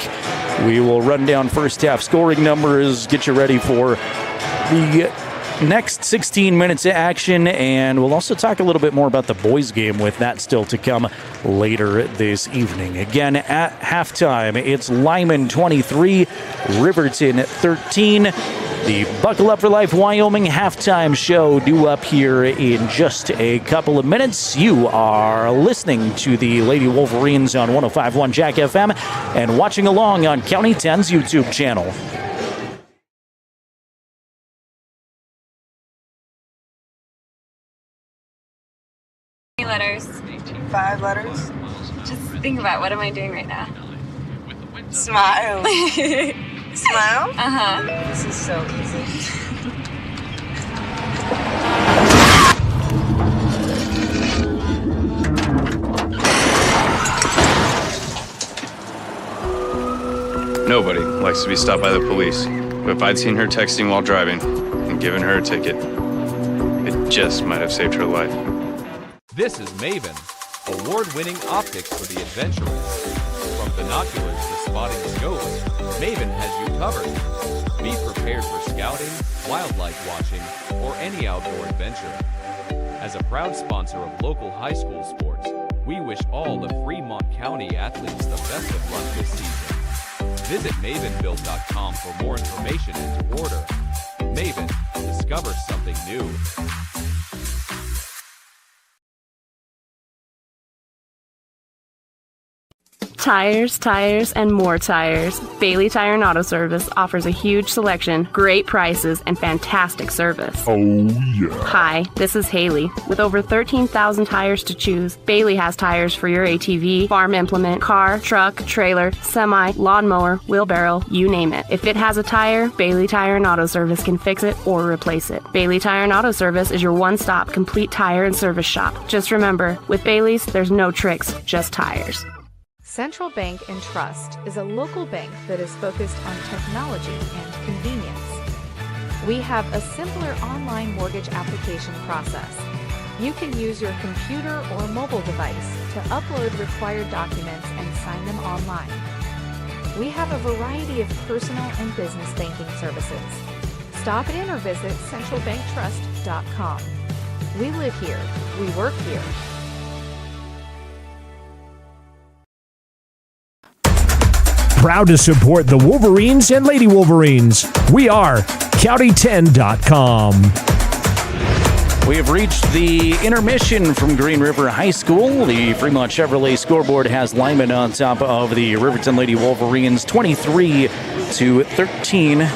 we will run down first half scoring numbers, get you ready for the next 16 minutes of action, and we'll also talk a little bit more about the boys game with that still to come later this evening. Again, at halftime, it's Lyman 23, Riverton 13. The Buckle Up for Life Wyoming halftime show due up here in just a couple of minutes. You are listening to the Lady Wolverines on 105.1 Jack FM and watching along on County 10's YouTube channel. Letters. 5 letters. Just think about, what am I doing right now? Smile. Smile? Uh-huh. This is so easy. Nobody likes to be stopped by the police. But if I'd seen her texting while driving and given her a ticket, it just might have saved her life. This is Maven, award-winning optics for the adventurous. From binoculars to spotting scopes, Maven has you covered. Be prepared for scouting, wildlife watching, or any outdoor adventure. As a proud sponsor of local high school sports, we wish all the Fremont County athletes the best of luck this season. Visit mavenbuild.com for more information and to order. Maven, discover something new. Tires, and more tires. Bailey Tire and Auto Service offers a huge selection, great prices, and fantastic service. Oh, yeah. Hi, this is Haley. With over 13,000 tires to choose, Bailey has tires for your ATV, farm implement, car, truck, trailer, semi, lawnmower, wheelbarrow, you name it. If it has a tire, Bailey Tire and Auto Service can fix it or replace it. Bailey Tire and Auto Service is your one-stop complete tire and service shop. Just remember, with Bailey's, there's no tricks, just tires. Central Bank and Trust is a local bank that is focused on technology and convenience. We have a simpler online mortgage application process. You can use your computer or mobile device to upload required documents and sign them online. We have a variety of personal and business banking services. Stop in or visit centralbanktrust.com. We live here. We work here. Proud to support the Wolverines and Lady Wolverines. We are County10.com. We have reached the intermission from Green River High School. The Fremont Chevrolet scoreboard has Lyman on top of the Riverton Lady Wolverines, 23-13.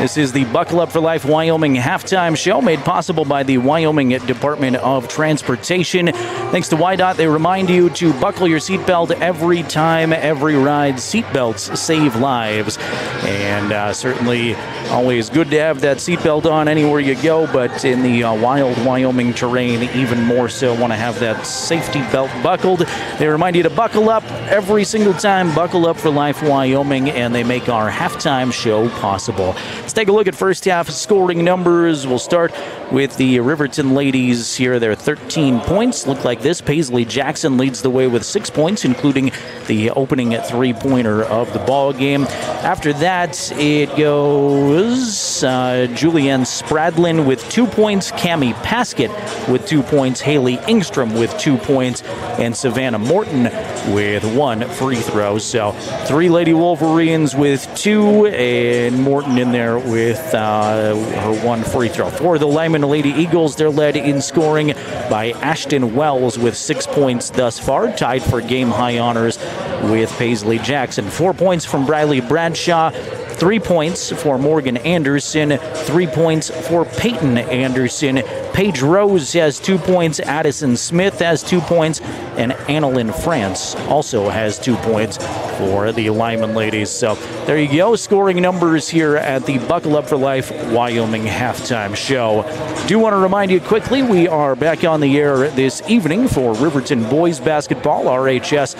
This is the Buckle Up for Life Wyoming halftime show made possible by the Wyoming Department of Transportation. Thanks to WYDOT, they remind you to buckle your seatbelt every time, every ride. Seatbelts save lives. And certainly always good to have that seatbelt on anywhere you go, but in the wild Wyoming terrain, even more so want to have that safety belt buckled. They remind you to buckle up every single time. Buckle Up for Life Wyoming, and they make our halftime show possible. Let's take a look at first half scoring numbers. We'll start with the Riverton ladies here. Their 13 points look like this. Paisley Jackson leads the way with 6 points, including the opening three-pointer of the ball game. After that, it goes Julianne Spradlin with 2 points, Cammie Paskett with 2 points, Haley Ingstrom with 2 points, and Savannah Morton with 1 free throw. So 3 Lady Wolverines with 2, and Morton in there with her 1 free throw. For the Lyman Lady Eagles, they're led in scoring by Ashton Wells with 6 points thus far, tied for game-high honors with Paisley Jackson. 4 points from Briley Bradshaw, 3 points for Morgan Anderson, 3 points for Peyton Anderson. Paige Rose has 2 points, Addison Smith has 2 points, and Annalyn France also has 2 points for the Lyman ladies. So there you go, scoring numbers here at the Buckle Up for Life Wyoming halftime show. Do want to remind you quickly, we are back on the air this evening for Riverton boys basketball. RHS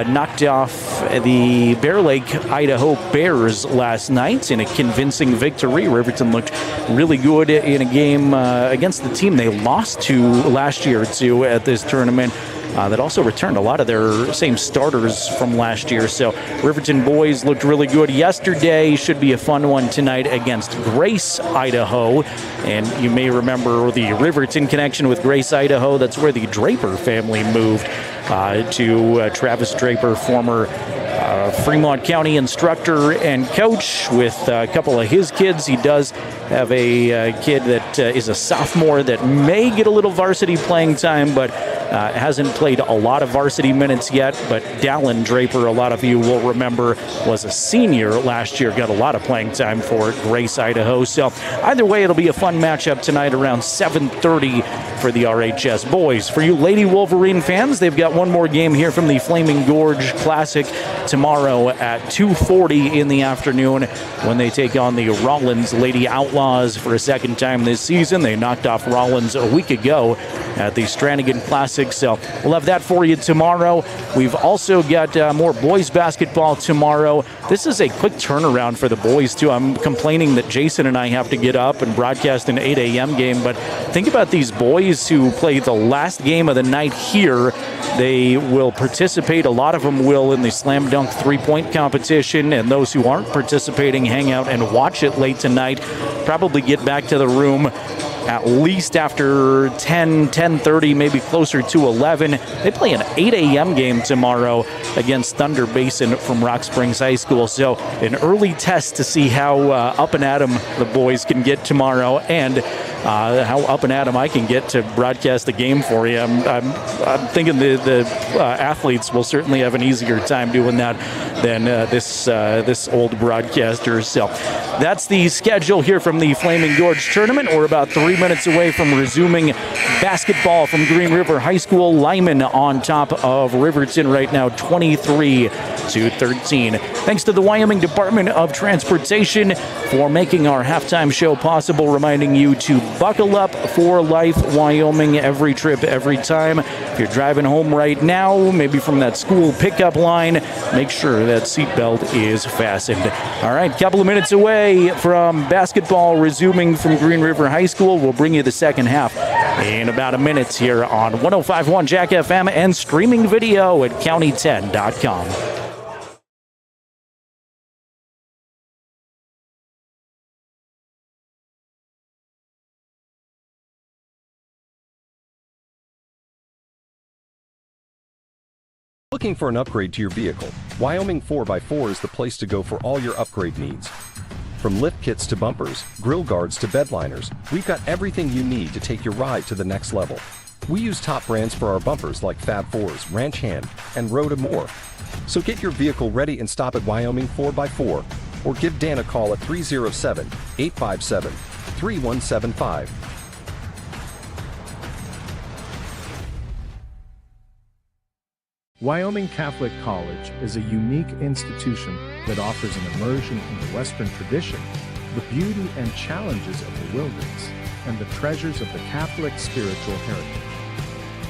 knocked off the Bear Lake, Idaho Bears last night in a convincing victory. Riverton looked really good in a game against the team they lost to last year too at this tournament. That also returned a lot of their same starters from last year. So Riverton boys looked really good yesterday. Should be a fun one tonight against Grace, Idaho. And you may remember the Riverton connection with Grace, Idaho. That's where the Draper family moved to Travis Draper, former Fremont County instructor and coach with a couple of his kids. He does have a kid that is a sophomore that may get a little varsity playing time, but hasn't played a lot of varsity minutes yet. But Dallin Draper, a lot of you will remember, was a senior last year, got a lot of playing time for Grace, Idaho. So either way, it'll be a fun matchup tonight around 7:30 for the RHS boys. For you Lady Wolverine fans, they've got one more game here from the Flaming Gorge Classic tomorrow at 2:40 in the afternoon when they take on the Rollins Lady Outlaws for a second time this season. They knocked off Rollins a week ago at the Stranigan Classic, so we'll have that for you tomorrow. We've also got more boys basketball tomorrow. This is a quick turnaround for the boys, too. I'm complaining that Jason and I have to get up and broadcast an 8 a.m. game, but think about these boys who play the last game of the night here. They will participate, a lot of them will, in the slam dunk three-point competition, and those who aren't participating hang out and watch it late tonight, probably get back to the room at least after 10:30, maybe closer to 11. They play an 8 a.m. game tomorrow against Thunder Basin from Rock Springs High School. So an early test to see how up and at 'em the boys can get tomorrow, and how up and at 'em I can get to broadcast the game for you. I'm thinking the athletes will certainly have an easier time doing that than this old broadcaster. So that's the schedule here from the Flaming Gorge tournament. We're about 3 minutes away from resuming basketball from Green River High School. Lyman on top of Riverton right now, 23-13. Thanks to the Wyoming Department of Transportation for making our halftime show possible, reminding you to buckle up for life, Wyoming, every trip, every time. If you're driving home right now, maybe from that school pickup line, make sure that seatbelt is fastened. All right, couple of minutes away from basketball resuming from Green River High School. We'll bring you the second half in about a minute here on 105.1 Jack FM and streaming video at county10.com. Looking for an upgrade to your vehicle? Wyoming 4x4 is the place to go for all your upgrade needs. From lift kits to bumpers, grill guards to bed liners, we've got everything you need to take your ride to the next level. We use top brands for our bumpers like Fab 4s, Ranch Hand, and Road and more. So get your vehicle ready and stop at Wyoming 4x4 or give Dan a call at 307-857-3175. Wyoming Catholic College is a unique institution that offers an immersion in the Western tradition, the beauty and challenges of the wilderness, and the treasures of the Catholic spiritual heritage.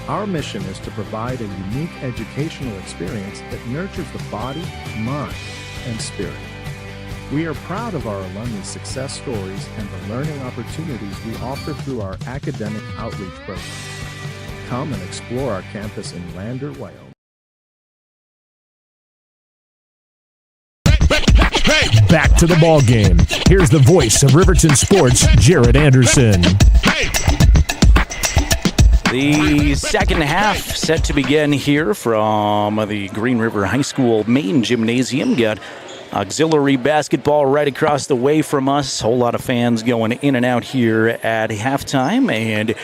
Our mission is to provide a unique educational experience that nurtures the body, mind, and spirit. We are proud of our alumni success stories and the learning opportunities we offer through our academic outreach programs. Come and explore our campus in Lander, Wyoming. Back to the ball game. Here's the voice of Riverton Sports, Jared Anderson. The second half set to begin here from the Green River High School main gymnasium. Got auxiliary basketball right across the way from us. Whole lot of fans going in and out here at halftime, and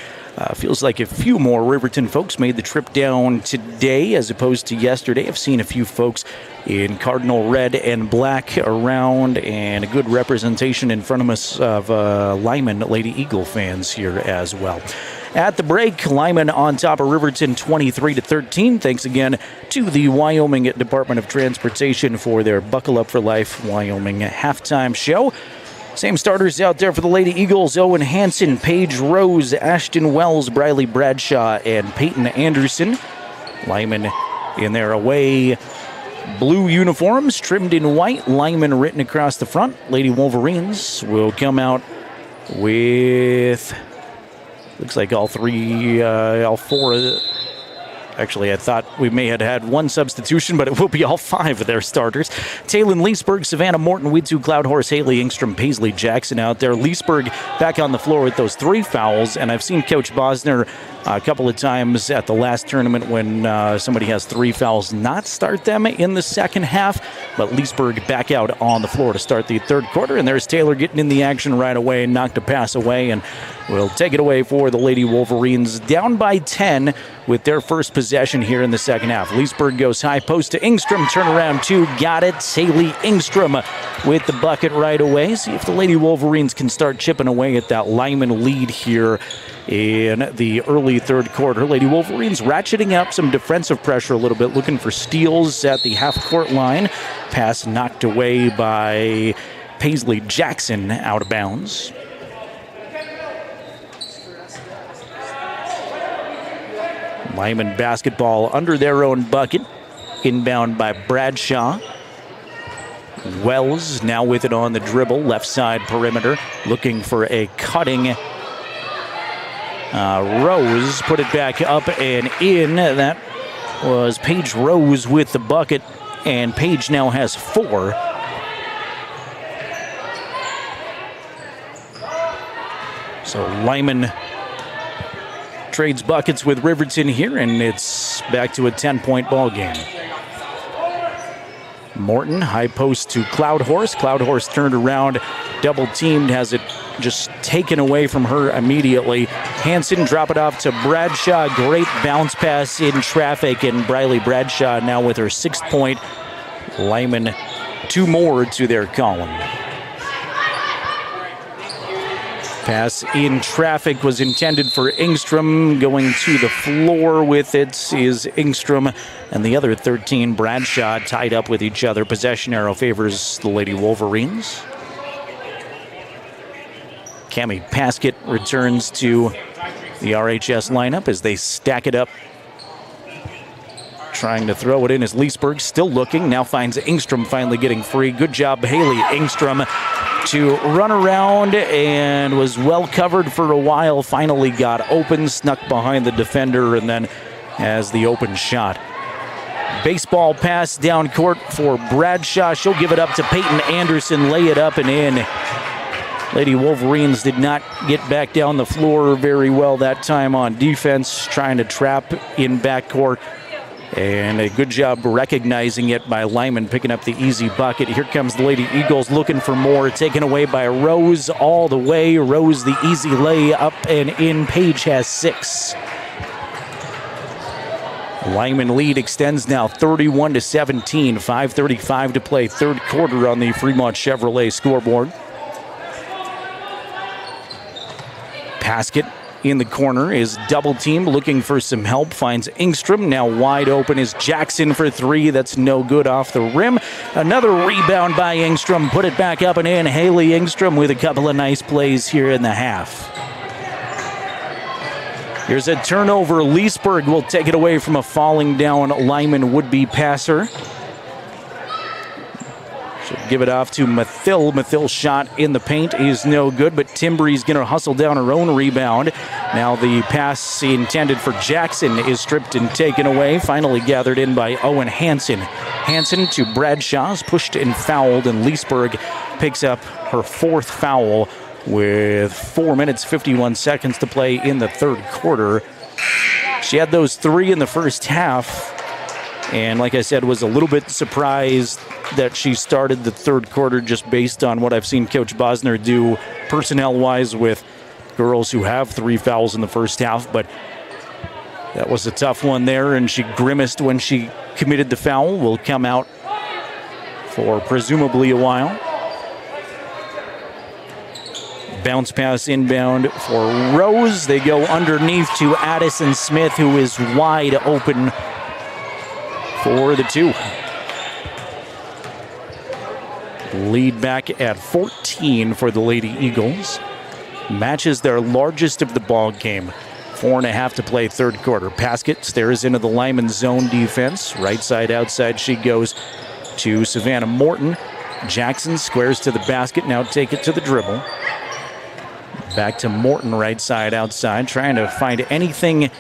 feels like a few more Riverton folks made the trip down today as opposed to yesterday. I've seen a few folks in cardinal red and black around, and a good representation in front of us of Lyman Lady Eagle fans here as well. At the break, Lyman on top of Riverton 23-13. Thanks again to the Wyoming Department of Transportation for their Buckle Up for Life Wyoming halftime show. Same starters out there for the Lady Eagles: Owen Hansen, Paige Rose, Ashton Wells, Briley Bradshaw, and Peyton Anderson. Lyman in their away blue uniforms, trimmed in white, Lyman written across the front. Lady Wolverines will come out with, looks like all four Actually, I thought we may have had one substitution, but it will be all 5 of their starters. Talon Leesburg, Savannah Morton, Widzu, Cloudhorse, Haley, Ingstrom, Paisley, Jackson out there. Leesburg back on the floor with those 3 fouls, and I've seen Coach Bosner a couple of times at the last tournament when somebody has 3 fouls not start them in the second half, but Leesburg back out on the floor to start the third quarter, and there's Taylor getting in the action right away, knocked a pass away, and will take it away for the Lady Wolverines, down by 10 with their first possession here in the second half. Leesburg goes high post to Ingstrom, turnaround 2, got it. Haley Ingstrom with the bucket right away. See if the Lady Wolverines can start chipping away at that Lyman lead here in the early third quarter. Lady Wolverines ratcheting up some defensive pressure a little bit, looking for steals at the half-court line. Pass knocked away by Paisley Jackson out of bounds. Lyman basketball under their own bucket. Inbound by Bradshaw. Wells now with it on the dribble. Left side perimeter. Looking for a cutting Rose. Put it back up and in. That was Paige Rose with the bucket. And Paige now has 4. So Lyman trades buckets with Riverton here, and it's back to a 10-point ball game. Morton, high post to Cloudhorse. Cloudhorse turned around, double-teamed, has it just taken away from her immediately. Hanson drop it off to Bradshaw. Great bounce pass in traffic, and Briley Bradshaw now with her 6th point. Lyman 2 more to their column. Pass in traffic was intended for Ingstrom. Going to the floor with it is Ingstrom, and the other 13, Bradshaw, tied up with each other. Possession arrow favors the Lady Wolverines. Cammie Paskett returns to the RHS lineup as they stack it up. Trying to throw it in as Leesburg still looking. Now finds Ingstrom finally getting free. Good job, Haley Ingstrom, to run around and was well covered for a while. Finally got open, snuck behind the defender, and then has the open shot. Baseball pass down court for Bradshaw. She'll give it up to Peyton Anderson, lay it up and in. Lady Wolverines did not get back down the floor very well that time on defense, trying to trap in backcourt. And a good job recognizing it by Lyman, picking up the easy bucket. Here comes the Lady Eagles looking for more, taken away by Rose all the way. Rose the easy lay up and in. Paige has 6. Lyman lead extends now 31-17. 5:35 to play, third quarter on the Fremont Chevrolet scoreboard. Paskett in the corner is double teamed, looking for some help. Finds Ingstrom. Now wide open is Jackson for 3. That's no good off the rim. Another rebound by Ingstrom. Put it back up and in. Haley Ingstrom with a couple of nice plays here in the half. Here's a turnover. Leesburg will take it away from a falling down Lyman would-be passer. Should give it off to Mathill. Mathill's shot in the paint is no good, but Timbree's going to hustle down her own rebound. Now the pass intended for Jackson is stripped and taken away. Finally gathered in by Owen Hanson. Hanson to Bradshaw's pushed and fouled, and Leesburg picks up her 4th foul with 4 minutes, 51 seconds to play in the third quarter. She had those 3 in the first half, and like I said, was a little bit surprised that she started the third quarter just based on what I've seen Coach Bosner do personnel-wise with girls who have 3 fouls in the first half, but that was a tough one there, and she grimaced when she committed the foul. Will come out for presumably a while. Bounce pass inbound for Rose. They go underneath to Addison Smith, who is wide open for the 2. Lead back at 14 for the Lady Eagles. Matches their largest of the ball game. 4.5 to play, third quarter. Paskett stares into the Lyman zone defense. Right side outside she goes to Savannah Morton. Jackson squares to the basket. Now take it to the dribble. Back to Morton, right side outside, trying to find anything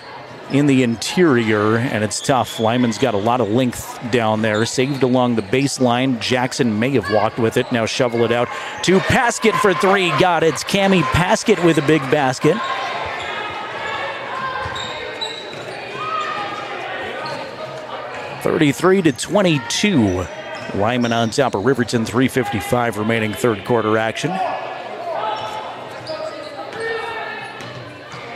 in the interior, and it's tough. Lyman's got a lot of length down there. Saved along the baseline. Jackson may have walked with it. Now shovel it out to Paskett for three. Got it. It's Cammie Paskett with a big basket. (33-22). Lyman on top of Riverton. 3:55 remaining third quarter action.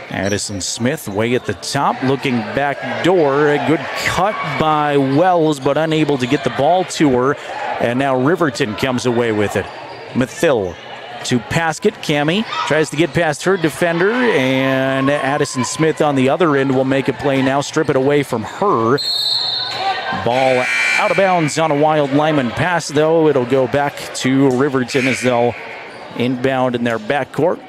Addison Smith way at the top, looking back door. A good cut by Wells, but unable to get the ball to her. And now Riverton comes away with it. Mathill to Paskett. Cammie tries to get past her defender, and Addison Smith on the other end will make a play now. Strip it away from her. Ball out of bounds on a wild Lyman pass, though. It'll go back to Riverton as they'll inbound in their backcourt.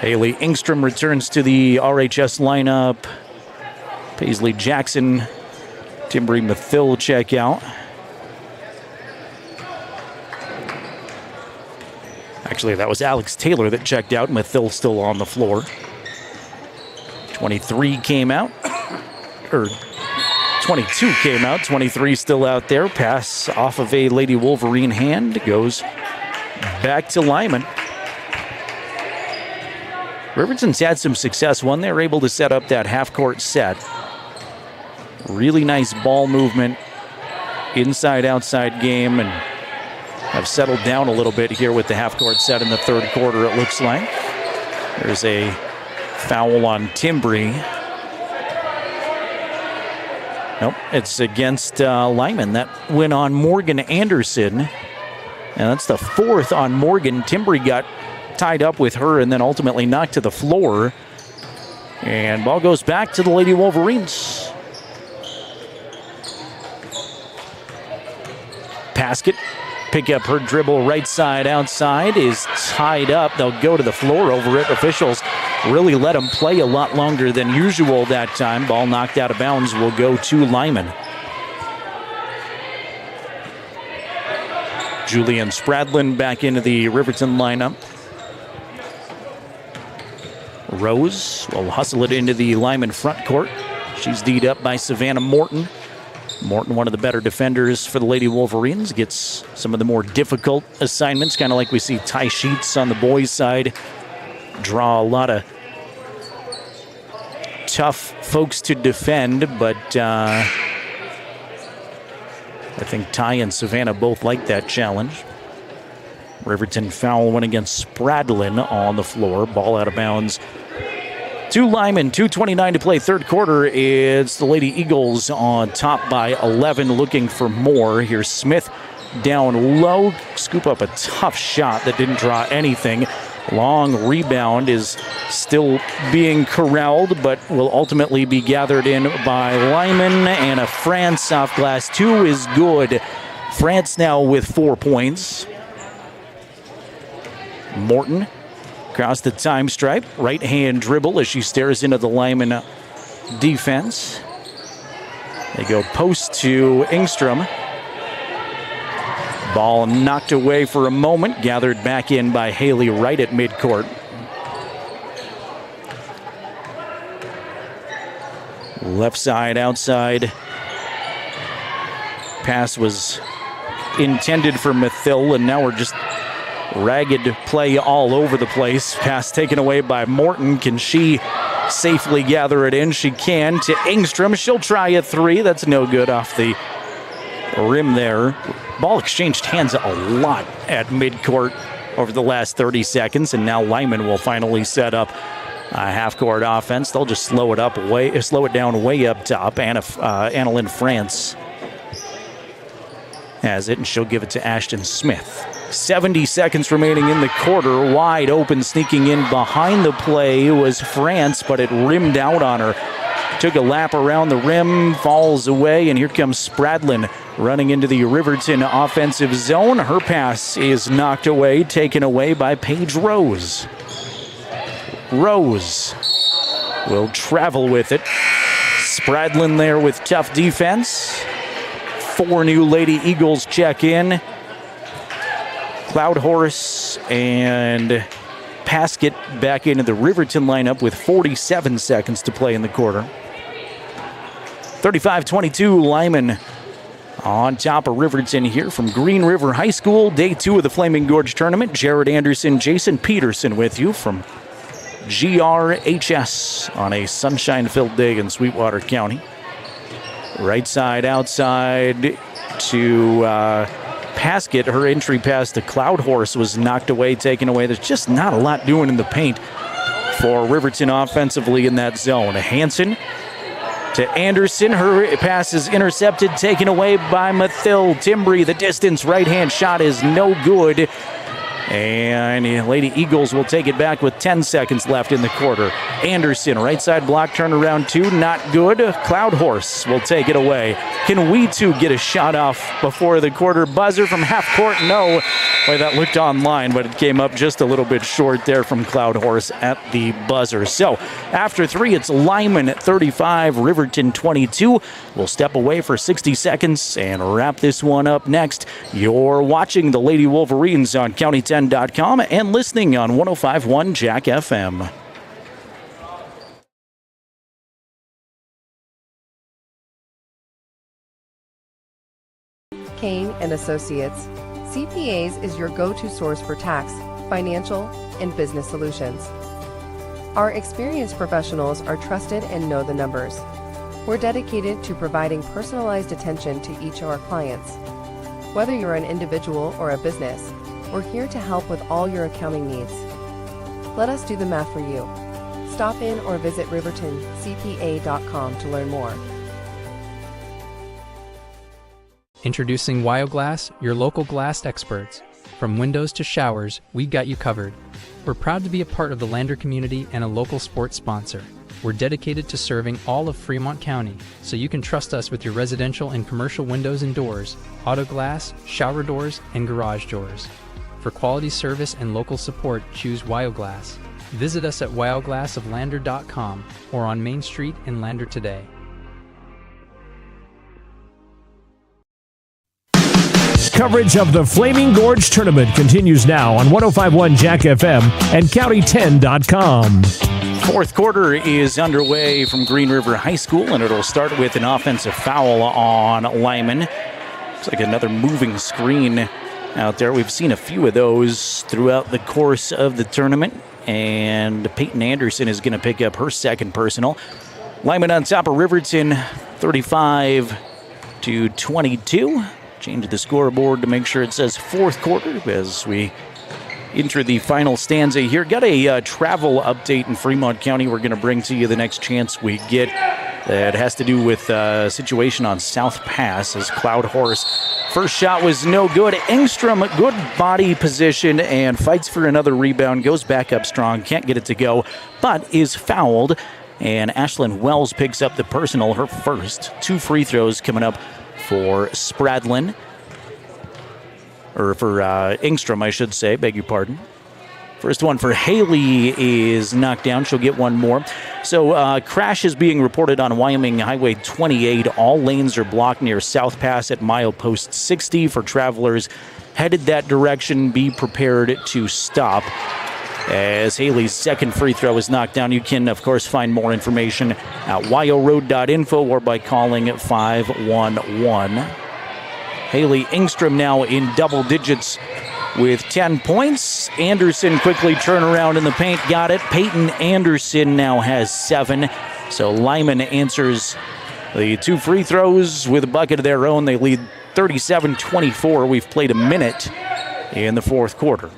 Haley Engstrom returns to the RHS lineup. Paisley Jackson, Timbree Mathill check out. Actually, that was Alex Taylor that checked out. Mathill still on the floor. 23 came out. Or 22 came out. 23 still out there. Pass off of a Lady Wolverine hand. Goes back to Lyman. Riverton's had some success. One, they were able to set up that half-court set. Really nice ball movement, inside-outside game, and have settled down a little bit here with the half-court set in the third quarter, it looks like. There's a foul on Timbree. Nope, it's against Lyman. That went on Morgan Anderson, and that's the fourth on Morgan. Timbree got tied up with her and then ultimately knocked to the floor. And ball goes back to the Lady Wolverines. Paskett pick up her dribble right side outside, is tied up. They'll go to the floor over it. Officials really let them play a lot longer than usual that time. Ball knocked out of bounds will go to Lyman. Julian Spradlin back into the Riverton lineup. Rose will hustle it into the Lyman front court. She's D'd up by Savannah Morton. Morton, one of the better defenders for the Lady Wolverines, gets some of the more difficult assignments, kind of like we see Ty Sheets on the boys' side. Draw a lot of tough folks to defend, but I think Ty and Savannah both like that challenge. Riverton foul one against Spradlin on the floor. Ball out of bounds to Lyman. 2:29 to play third quarter. It's the Lady Eagles on top by 11, looking for more. Here's Smith down low. Scoop up a tough shot that didn't draw anything. Long rebound is still being corralled, but will ultimately be gathered in by Lyman. And a France off glass two is good. France now with 4 points. Morton across the time stripe. Right hand dribble as she stares into the Lyman defense. They go post to Engstrom. Ball knocked away for a moment. Gathered back in by Haley right at midcourt. Left side outside. Pass was intended for Mathill, and now we're just ragged play all over the place. Pass taken away by Morton. Can she safely gather it in? She can to Engstrom. She'll try a three. That's no good off the rim there. Ball exchanged hands a lot at midcourt over the last 30 seconds, and now Lyman will finally set up a half-court offense. They'll just slow it down way up top. Annalyn France has it, and she'll give it to Ashton Smith. 70 seconds remaining in the quarter. Wide open, sneaking in behind the play was France, but it rimmed out on her. Took a lap around the rim, falls away, and here comes Spradlin running into the Riverton offensive zone. Her pass is knocked away, taken away by Paige Rose. Rose will travel with it. Spradlin there with tough defense. 4 new Lady Eagles check in. Cloud Horse and Paskett back into the Riverton lineup with 47 seconds to play in the quarter. 35-22, Lyman on top of Riverton here from Green River High School. Day 2 of the Flaming Gorge Tournament. Jared Anderson, Jason Peterson with you from GRHS on a sunshine-filled day in Sweetwater County. Right side, outside to Paskett. Her entry pass to Cloud Horse was knocked away, taken away. There's just not a lot doing in the paint for Riverton offensively in that zone. Hansen to Anderson. Her pass is intercepted, taken away by Mathil Timbry. The distance right-hand shot is no good. And Lady Eagles will take it back with 10 seconds left in the quarter. Anderson, right side block, turnaround 2, not good. Cloud Horse will take it away. Can we two get a shot off before the quarter buzzer from half court? No. Boy, that looked online, but it came up just a little bit short there from Cloud Horse at the buzzer. So after 3, it's Lyman at 35, Riverton 22. We'll step away for 60 seconds and wrap this one up next. You're watching the Lady Wolverines on County10.com and listening on 105.1 Jack FM. Kane & Associates. CPAs is your go-to source for tax, financial, and business solutions. Our experienced professionals are trusted and know the numbers. We're dedicated to providing personalized attention to each of our clients. Whether you're an individual or a business, we're here to help with all your accounting needs. Let us do the math for you. Stop in or visit rivertoncpa.com to learn more. Introducing Wioglass, your local glass experts. From windows to showers, we got you covered. We're proud to be a part of the Lander community and a local sports sponsor. We're dedicated to serving all of Fremont County, so you can trust us with your residential and commercial windows and doors, auto glass, shower doors, and garage doors. For quality service and local support, choose Wioglass. Visit us at wioglassoflander.com or on Main Street in Lander today. Coverage of the Flaming Gorge Tournament continues now on 105.1 Jack FM and County10.com. Fourth quarter is underway from Green River High School, and it'll start with an offensive foul on Lyman. Looks like another moving screen out there. We've seen a few of those throughout the course of the tournament, and Peyton Anderson is going to pick up her second personal. Lyman on top of Riverton, 35-22. Change the scoreboard to make sure it says fourth quarter as we enter the final stanza here. Got a travel update in Fremont County we're going to bring to you the next chance we get. That has to do with a situation on South Pass as Cloud Horse. First shot was no good. Engstrom, good body position and fights for another rebound. Goes back up strong, can't get it to go, but is fouled. And Ashlyn Wells picks up the personal, her first. 2 free throws coming up for Spradlin, or for Engstrom, I should say, beg your pardon. First one for Haley is knocked down. She'll get one more. So crash is being reported on Wyoming Highway 28. All lanes are blocked near South Pass at milepost 60 for travelers headed that direction. Be prepared to stop. As Haley's second free throw is knocked down. You can, of course, find more information at wyoroad.info or by calling 511. Haley Engstrom now in double digits with 10 points. Anderson quickly turn around in the paint, got it. Peyton Anderson now has 7. So Lyman answers the 2 free throws with a bucket of their own. They lead 37-24. We've played a minute in the fourth quarter.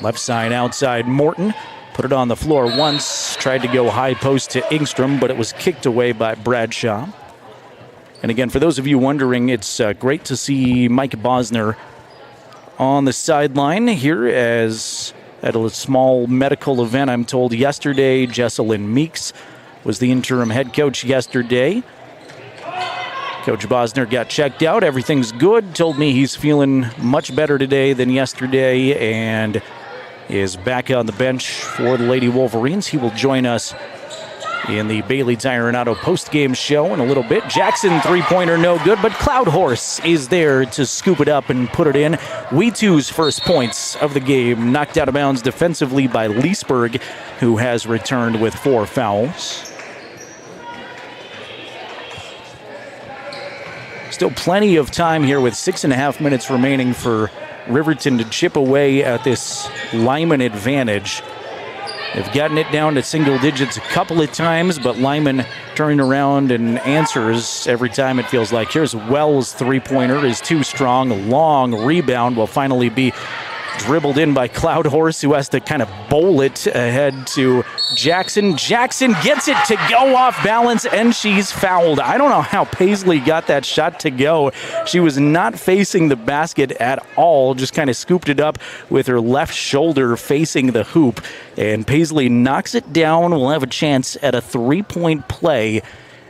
Left side, outside, Morton. Put it on the floor once. Tried to go high post to Engstrom, but it was kicked away by Bradshaw. And again, for those of you wondering, it's great to see Mike Bosner on the sideline here as at a small medical event, I'm told, yesterday. Jesselyn Meeks was the interim head coach yesterday. Coach Bosner got checked out. Everything's good. Told me he's feeling much better today than yesterday and is back on the bench for the Lady Wolverines. He will join us in the Bailey Tire and Auto post-game show in a little bit. Jackson three-pointer no good, but Cloud Horse is there to scoop it up and put it in. Weetoo's first points of the game knocked out of bounds defensively by Leesburg, who has returned with 4 fouls. Still plenty of time here with 6.5 minutes remaining for Riverton to chip away at this Lyman advantage. They've gotten it down to single digits a couple of times, but Lyman turning around and answers every time it feels like. Here's Wells' three-pointer is too strong. Long rebound will finally be dribbled in by Cloud Horse, who has to kind of bowl it ahead to Jackson. Jackson gets it to go off balance, and she's fouled. I don't know how Paisley got that shot to go. She was not facing the basket at all, just kind of scooped it up with her left shoulder facing the hoop, and Paisley knocks it down. Will have a chance at a three-point play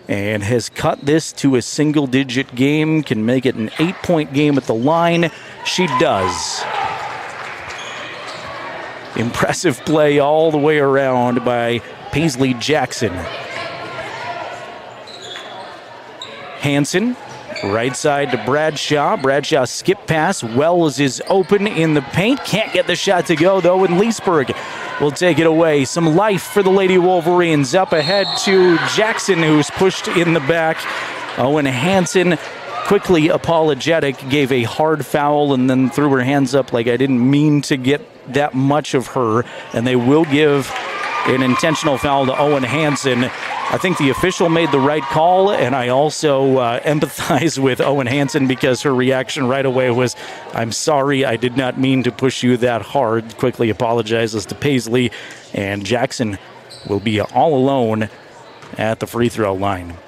and has cut this to a single-digit game, can make it an 8-point game at the line. She does. Impressive play all the way around by Paisley Jackson. Hanson, right side to Bradshaw. Bradshaw skip pass. Wells is open in the paint. Can't get the shot to go, though, and Leesburg will take it away. Some life for the Lady Wolverines. Up ahead to Jackson, who's pushed in the back. Owen Hanson, quickly apologetic, gave a hard foul and then threw her hands up like I didn't mean to get that much of her, and they will give an intentional foul to Owen Hanson. I think the official made the right call, and I also empathize with Owen Hanson because her reaction right away was, I'm sorry, I did not mean to push you that hard. Quickly apologizes to Paisley, and Jackson will be all alone at the free throw line.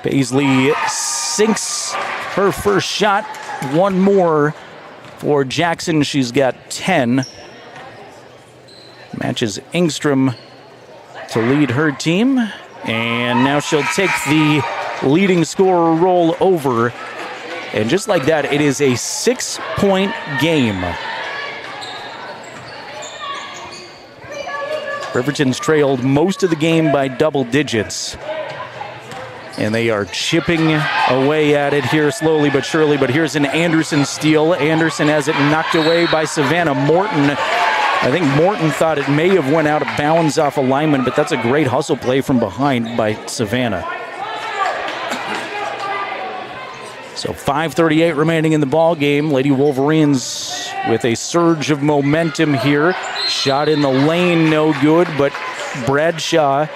Paisley sinks her first shot. One more for Jackson. She's got 10. Matches Engstrom to lead her team. And now she'll take the leading scorer roll over. And just like that, it is a 6-point game. Riverton's trailed most of the game by double digits. And they are chipping away at it here slowly but surely. But here's an Anderson steal. Anderson has it knocked away by Savannah Morton. I think Morton thought it may have went out of bounds off of Lyman, but that's a great hustle play from behind by Savannah. So 5:38 remaining in the ball game. Lady Wolverines with a surge of momentum here. Shot in the lane, no good, but Bradshaw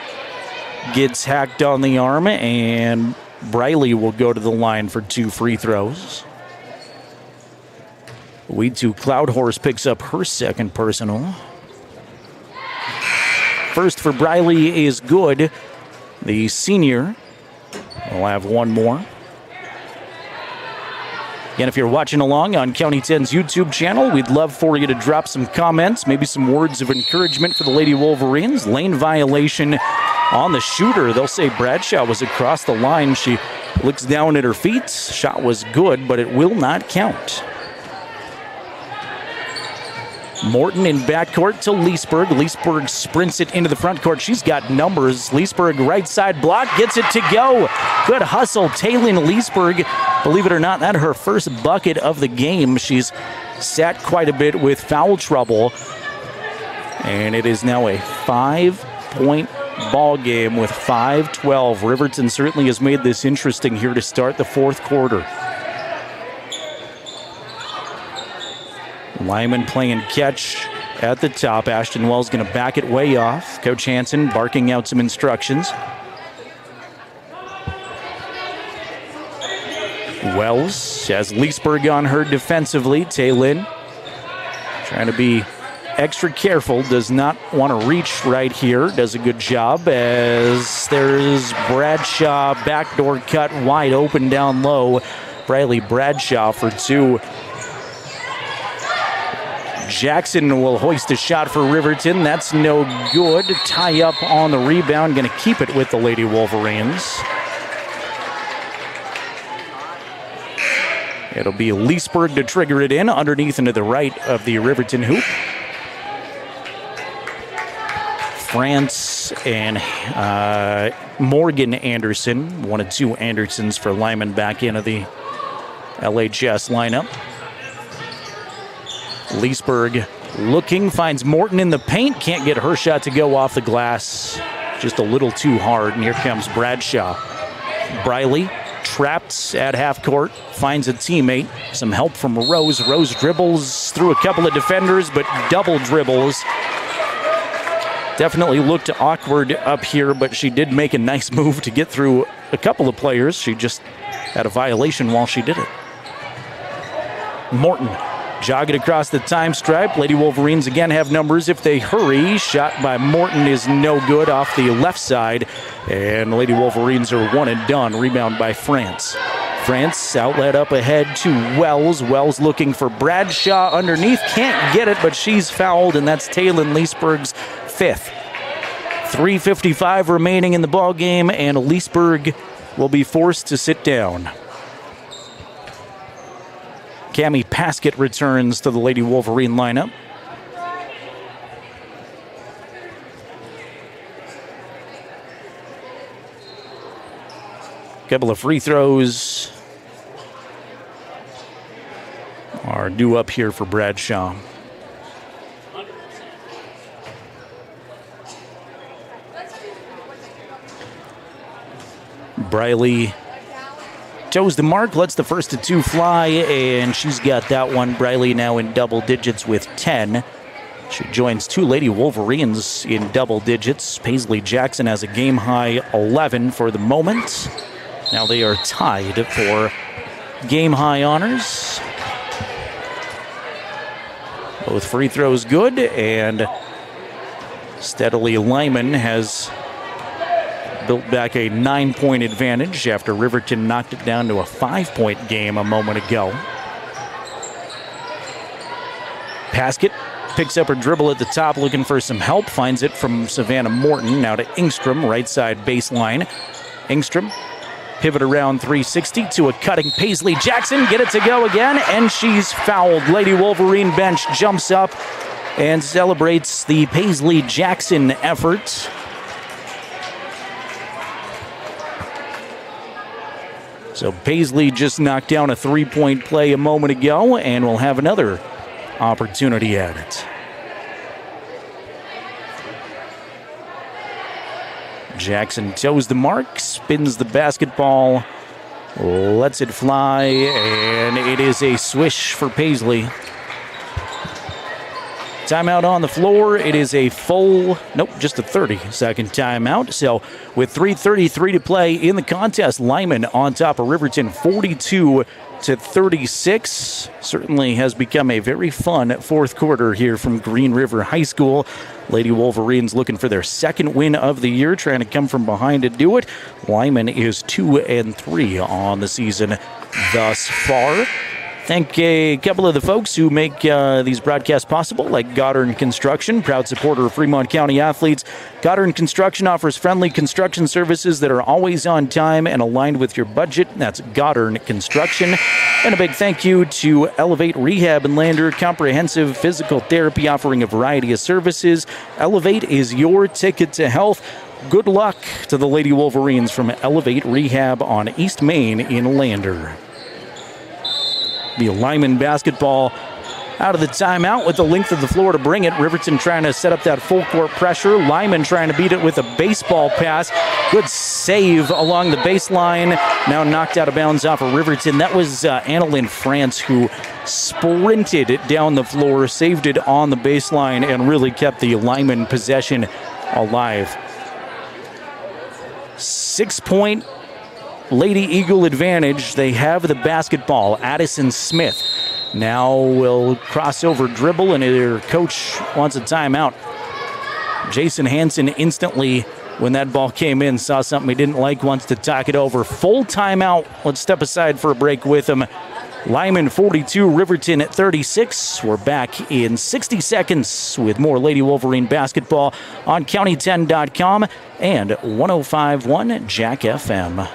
gets hacked on the arm, and Briley will go to the line for 2 free throws. Cloud Horse picks up her second personal. First for Briley is good. The senior will have one more. Again, if you're watching along on County 10's YouTube channel, we'd love for you to drop some comments, maybe some words of encouragement for the Lady Wolverines. Lane violation on the shooter. They'll say Bradshaw was across the line. She looks down at her feet. Shot was good, but it will not count. Morton in backcourt to Leesburg. Leesburg sprints it into the front court. She's got numbers. Leesburg right side block, gets it to go. Good hustle. Taylin Leesburg, believe it or not, that's her first bucket of the game. She's sat quite a bit with foul trouble. And it is now a 5-point ball game with 5-12. Riverton certainly has made this interesting here to start the fourth quarter. Lyman playing catch at the top. Ashton Wells going to back it way off. Coach Hanson barking out some instructions. Wells has Leesburg on her defensively. Taylin trying to be extra careful, does not want to reach right here. Does a good job as there's Bradshaw, backdoor cut wide open down low. Briley Bradshaw for 2. Jackson will hoist a shot for Riverton. That's no good. Tie up on the rebound. Going to keep it with the Lady Wolverines. It'll be Leesburg to trigger it in underneath and to the right of the Riverton hoop. France and Morgan Anderson, one of two Andersons for Lyman, back into the LHS lineup. Leesburg looking, finds Morton in the paint, can't get her shot to go off the glass, just a little too hard, and here comes Bradshaw. Briley trapped at half court, finds a teammate, some help from Rose. Rose dribbles through a couple of defenders, but double dribbles. Definitely looked awkward up here, but she did make a nice move to get through a couple of players. She just had a violation while she did it. Morton jogging across the time stripe. Lady Wolverines again have numbers if they hurry. Shot by Morton is no good off the left side, and Lady Wolverines are one and done. Rebound by France. France outlet up ahead to Wells. Wells looking for Bradshaw underneath. Can't get it, but she's fouled, and that's Taylin Leesburg's fifth. 3:55 remaining in the ball game, and Leesburg will be forced to sit down. Cami Paskett returns to the Lady Wolverine lineup. Couple of free throws are due up here for Bradshaw. Briley toes the mark, lets the first of two fly, and she's got that one. Briley now in double digits with 10. She joins two Lady Wolverines in double digits. Paisley Jackson has a game-high 11 for the moment. Now they are tied for game-high honors. Both free throws good, and steadily Lyman has built back a 9-point advantage after Riverton knocked it down to a 5-point game a moment ago. Paskett picks up her dribble at the top, looking for some help. Finds it from Savannah Morton. Now to Engstrom, right side baseline. Engstrom, pivot around 360 to a cutting Paisley Jackson. Get it to go again, and she's fouled. Lady Wolverine bench jumps up and celebrates the Paisley Jackson effort. So Paisley just knocked down a 3-point play a moment ago, and we'll have another opportunity at it. Jackson toes the mark, spins the basketball, lets it fly, and it is a swish for Paisley. Timeout on the floor. It is a just a 30-second timeout. So with 3:33 to play in the contest, Lyman on top of Riverton 42-36. Certainly has become a very fun fourth quarter here from Green River High School. Lady Wolverines looking for their second win of the year, trying to come from behind to do it. Lyman is 2-3 on the season thus far. Thank a couple of the folks who make these broadcasts possible, like Goddard Construction, proud supporter of Fremont County athletes. Goddard Construction offers friendly construction services that are always on time and aligned with your budget. That's Goddard Construction. And a big thank you to Elevate Rehab in Lander, comprehensive physical therapy offering a variety of services. Elevate is your ticket to health. Good luck to the Lady Wolverines from Elevate Rehab on East Main in Lander. The Lyman basketball out of the timeout with the length of the floor to bring it. Riverton trying to set up that full court pressure. Lyman trying to beat it with a baseball pass. Good save along the baseline. Now knocked out of bounds off of Riverton. That was Annalyn France who sprinted it down the floor, saved it on the baseline, and really kept the Lyman possession alive. 6-point Lady Eagle advantage. They have the basketball. Addison Smith now will cross over dribble, and their coach wants a timeout. Jason Hansen instantly, when that ball came in, saw something he didn't like, wants to talk it over. Full timeout. Let's step aside for a break with him. Lyman 42, Riverton at 36. We're back in 60 seconds with more Lady Wolverine basketball on county10.com and 105.1 Jack FM.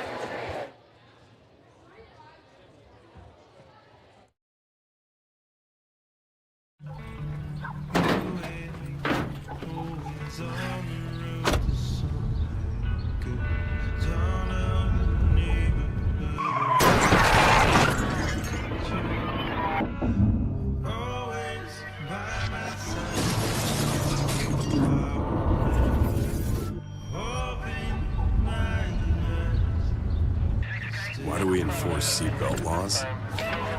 enforce seatbelt laws,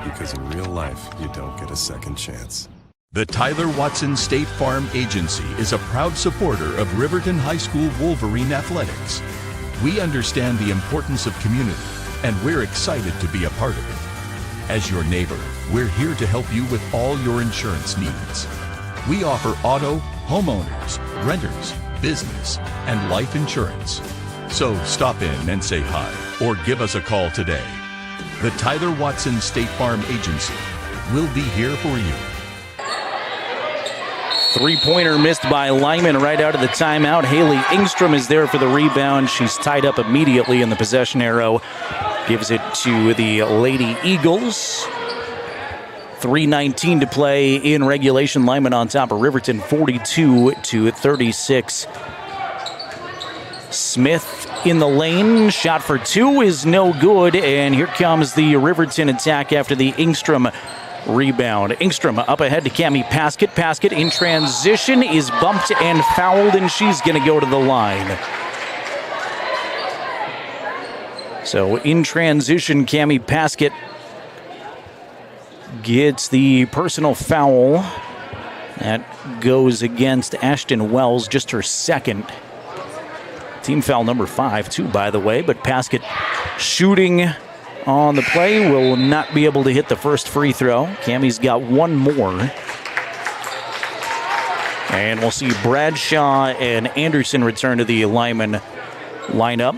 because in real life, you don't get a second chance. The Tyler Watson State Farm Agency is a proud supporter of Riverton High School Wolverine athletics. We understand the importance of community, and we're excited to be a part of it. As your neighbor, we're here to help you with all your insurance needs. We offer auto, homeowners, renters, business, and life insurance. So stop in and say hi, or give us a call today. The Tyler Watson State Farm Agency will be here for you. Three-pointer missed by Lyman right out of the timeout. Haley Engstrom is there for the rebound. She's tied up immediately, and the possession arrow gives it to the Lady Eagles. 3:19 to play in regulation. Lyman on top of Riverton, 42-36. Smith in the lane. Shot for two is no good, and here comes the Riverton attack after the Engstrom rebound. Engstrom up ahead to Cami Paskett. Paskett in transition is bumped and fouled, and she's going to go to the line. So in transition, Cami Paskett gets the personal foul. That goes against Ashton Wells, just her second. Team foul number 5, too, by the way. But Paskett shooting on the play will not be able to hit the first free throw. Cammie's got one more. And we'll see Bradshaw and Anderson return to the Lyman lineup.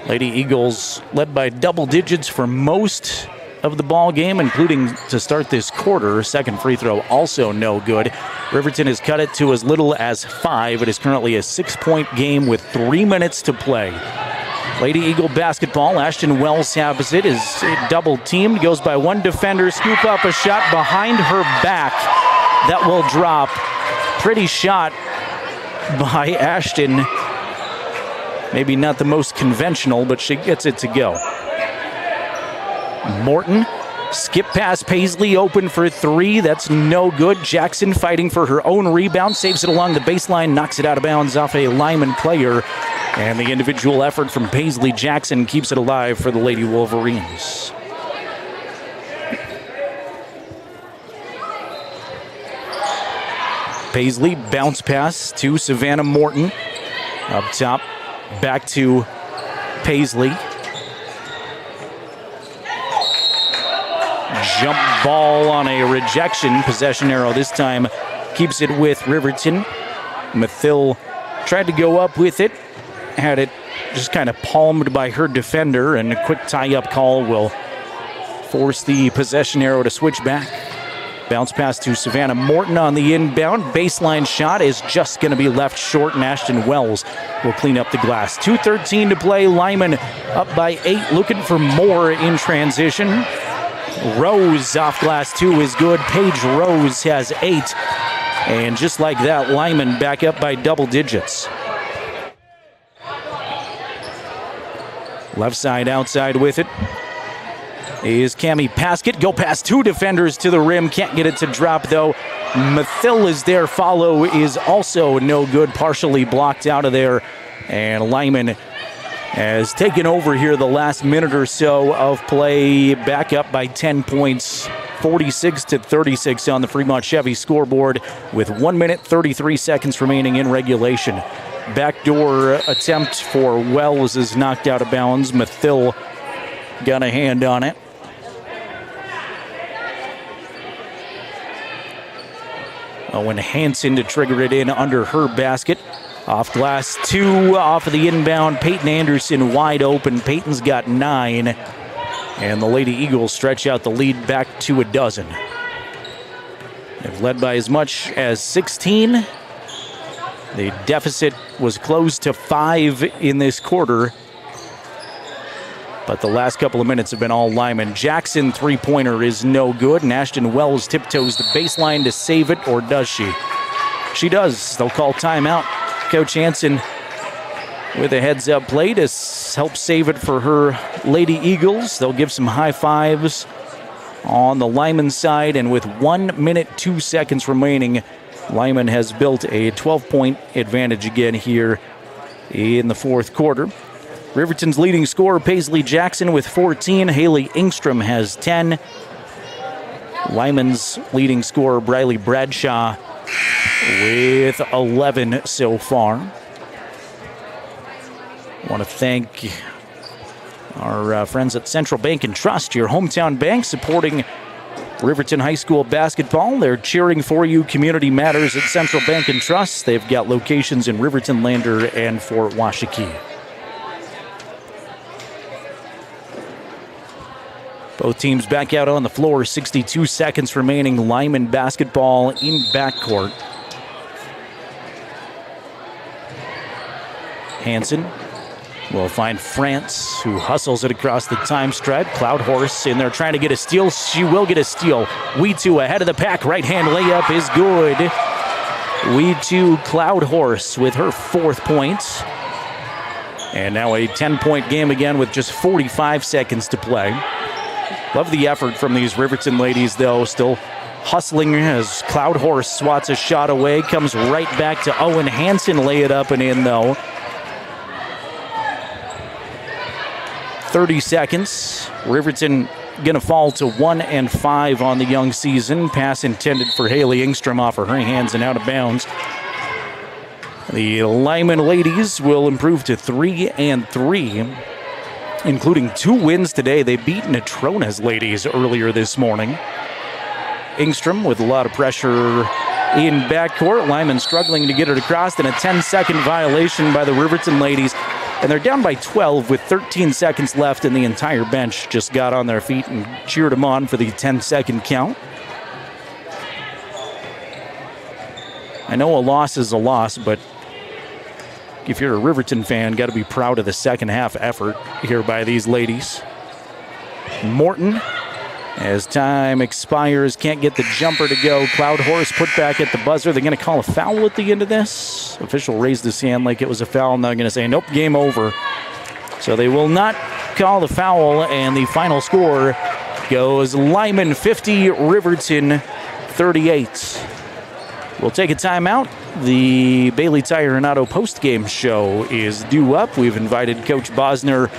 Lady Eagles led by double digits for most of the ball game, including to start this quarter. Second free throw also no good. Riverton has cut it to as little as 5. It is currently a 6-point game with 3 minutes to play. Lady Eagle basketball. Ashton Wells has it, is double teamed, goes by one defender, scoop up a shot behind her back. That will drop. Pretty shot by Ashton. Maybe not the most conventional, but she gets it to go. Morton, skip past Paisley, open for 3. That's no good. Jackson fighting for her own rebound, saves it along the baseline, knocks it out of bounds off a Lyman player. And the individual effort from Paisley Jackson keeps it alive for the Lady Wolverines. Paisley bounce pass to Savannah Morton. Up top, back to Paisley. Jump ball on a rejection. Possession arrow this time keeps it with Riverton. Mathill tried to go up with it. Had it just kind of palmed by her defender, and a quick tie-up call will force the possession arrow to switch back. Bounce pass to Savannah Morton on the inbound. Baseline shot is just going to be left short, and Ashton Wells will clean up the glass. 2:13 to play. Lyman up by 8, looking for more in transition. Rose off glass 2 is good. Paige Rose has 8. And just like that, Lyman back up by double digits. Left side, outside with it is Cami Paskett. Go past 2 defenders to the rim. Can't get it to drop, though. Mathill is there. Follow is also no good. Partially blocked out of there. And Lyman has taken over here the last minute or so of play. Back up by 10 points. 46-36 on the Fremont Chevy scoreboard with 1 minute 33 seconds remaining in regulation. Backdoor attempt for Wells is knocked out of bounds. Mathill got a hand on it. Owen Hansen to trigger it in under her basket. Off glass 2, off of the inbound. Peyton Anderson wide open. Peyton's got 9. And the Lady Eagles stretch out the lead back to a dozen. They've led by as much as 16. The deficit was close to 5 in this quarter. But the last couple of minutes have been all Lyman. Jackson three-pointer is no good, and Ashton Wells tiptoes the baseline to save it, or does she? She does. They'll call timeout. Coach Hansen with a heads-up play to help save it for her Lady Eagles. They'll give some high fives on the Lyman side, and with 1 minute 2 seconds remaining, Lyman has built a 12-point advantage again here in the fourth quarter. Riverton's leading scorer, Paisley Jackson, with 14. Haley Ingstrom has 10. Lyman's leading scorer, Briley Bradshaw, with 11 so far. I want to thank our friends at Central Bank and Trust, your hometown bank, supporting Riverton High School basketball. They're cheering for you. Community matters at Central Bank and Trust. They've got locations in Riverton, Lander, and Fort Washakie. Both teams back out on the floor. 62 seconds remaining. Lyman basketball in backcourt. Hansen will find France, who hustles it across the time stripe. Cloud Horse in there trying to get a steal. She will get a steal. We2 ahead of the pack. Right-hand layup is good. We2 Cloud Horse with her 4th point. And now a 10-point game again with just 45 seconds to play. Love the effort from these Riverton ladies, though. Still hustling as Cloud Horse swats a shot away. Comes right back to Owen Hansen. Lay it up and in, though. 30 seconds. Riverton going to fall to 1-5 on the young season. Pass intended for Haley Ingstrom off of her hands and out of bounds. The Lyman ladies will improve to 3-3. Including 2 wins today. They beat Natrona's ladies earlier this morning. Ingstrom with a lot of pressure in backcourt. Lyman struggling to get it across, and a 10-second violation by the Riverton ladies. And they're down by 12 with 13 seconds left, and the entire bench just got on their feet and cheered them on for the 10-second count. I know a loss is a loss, but if you're a Riverton fan, got to be proud of the second half effort here by these ladies. Morton, as time expires, can't get the jumper to go. Cloud Horse put back at the buzzer. They're going to call a foul at the end of this. Official raised his hand like it was a foul. Now they're going to say, nope, game over. So they will not call the foul, and the final score goes Lyman 50, Riverton 38. We'll take a timeout. The Bailey Tire and Auto post-game show is due up. We've invited Coach Bosner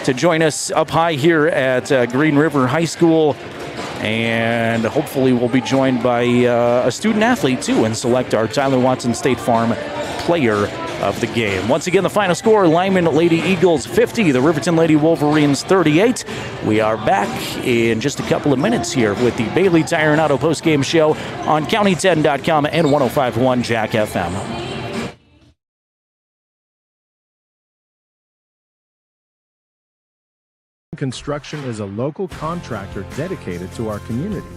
to join us up high here at Green River High School. And hopefully we'll be joined by a student athlete, too, and select our Tyler Watson State Farm player of the game. Once again, the final score, Lyman Lady Eagles 50, the Riverton Lady Wolverines 38. We are back in just a couple of minutes here with the Bailey Tire and Auto postgame show on county10.com and 105.1 Jack FM. Construction is a local contractor dedicated to our community.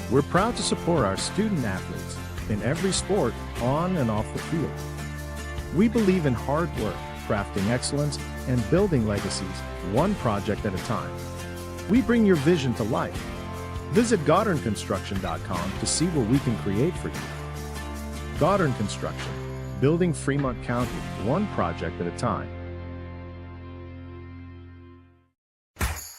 We're proud to support our student athletes in every sport, on and off the field. We believe in hard work, crafting excellence, and building legacies, one project at a time. We bring your vision to life. Visit GoddardConstruction.com to see what we can create for you. Goddard Construction, building Fremont County, one project at a time.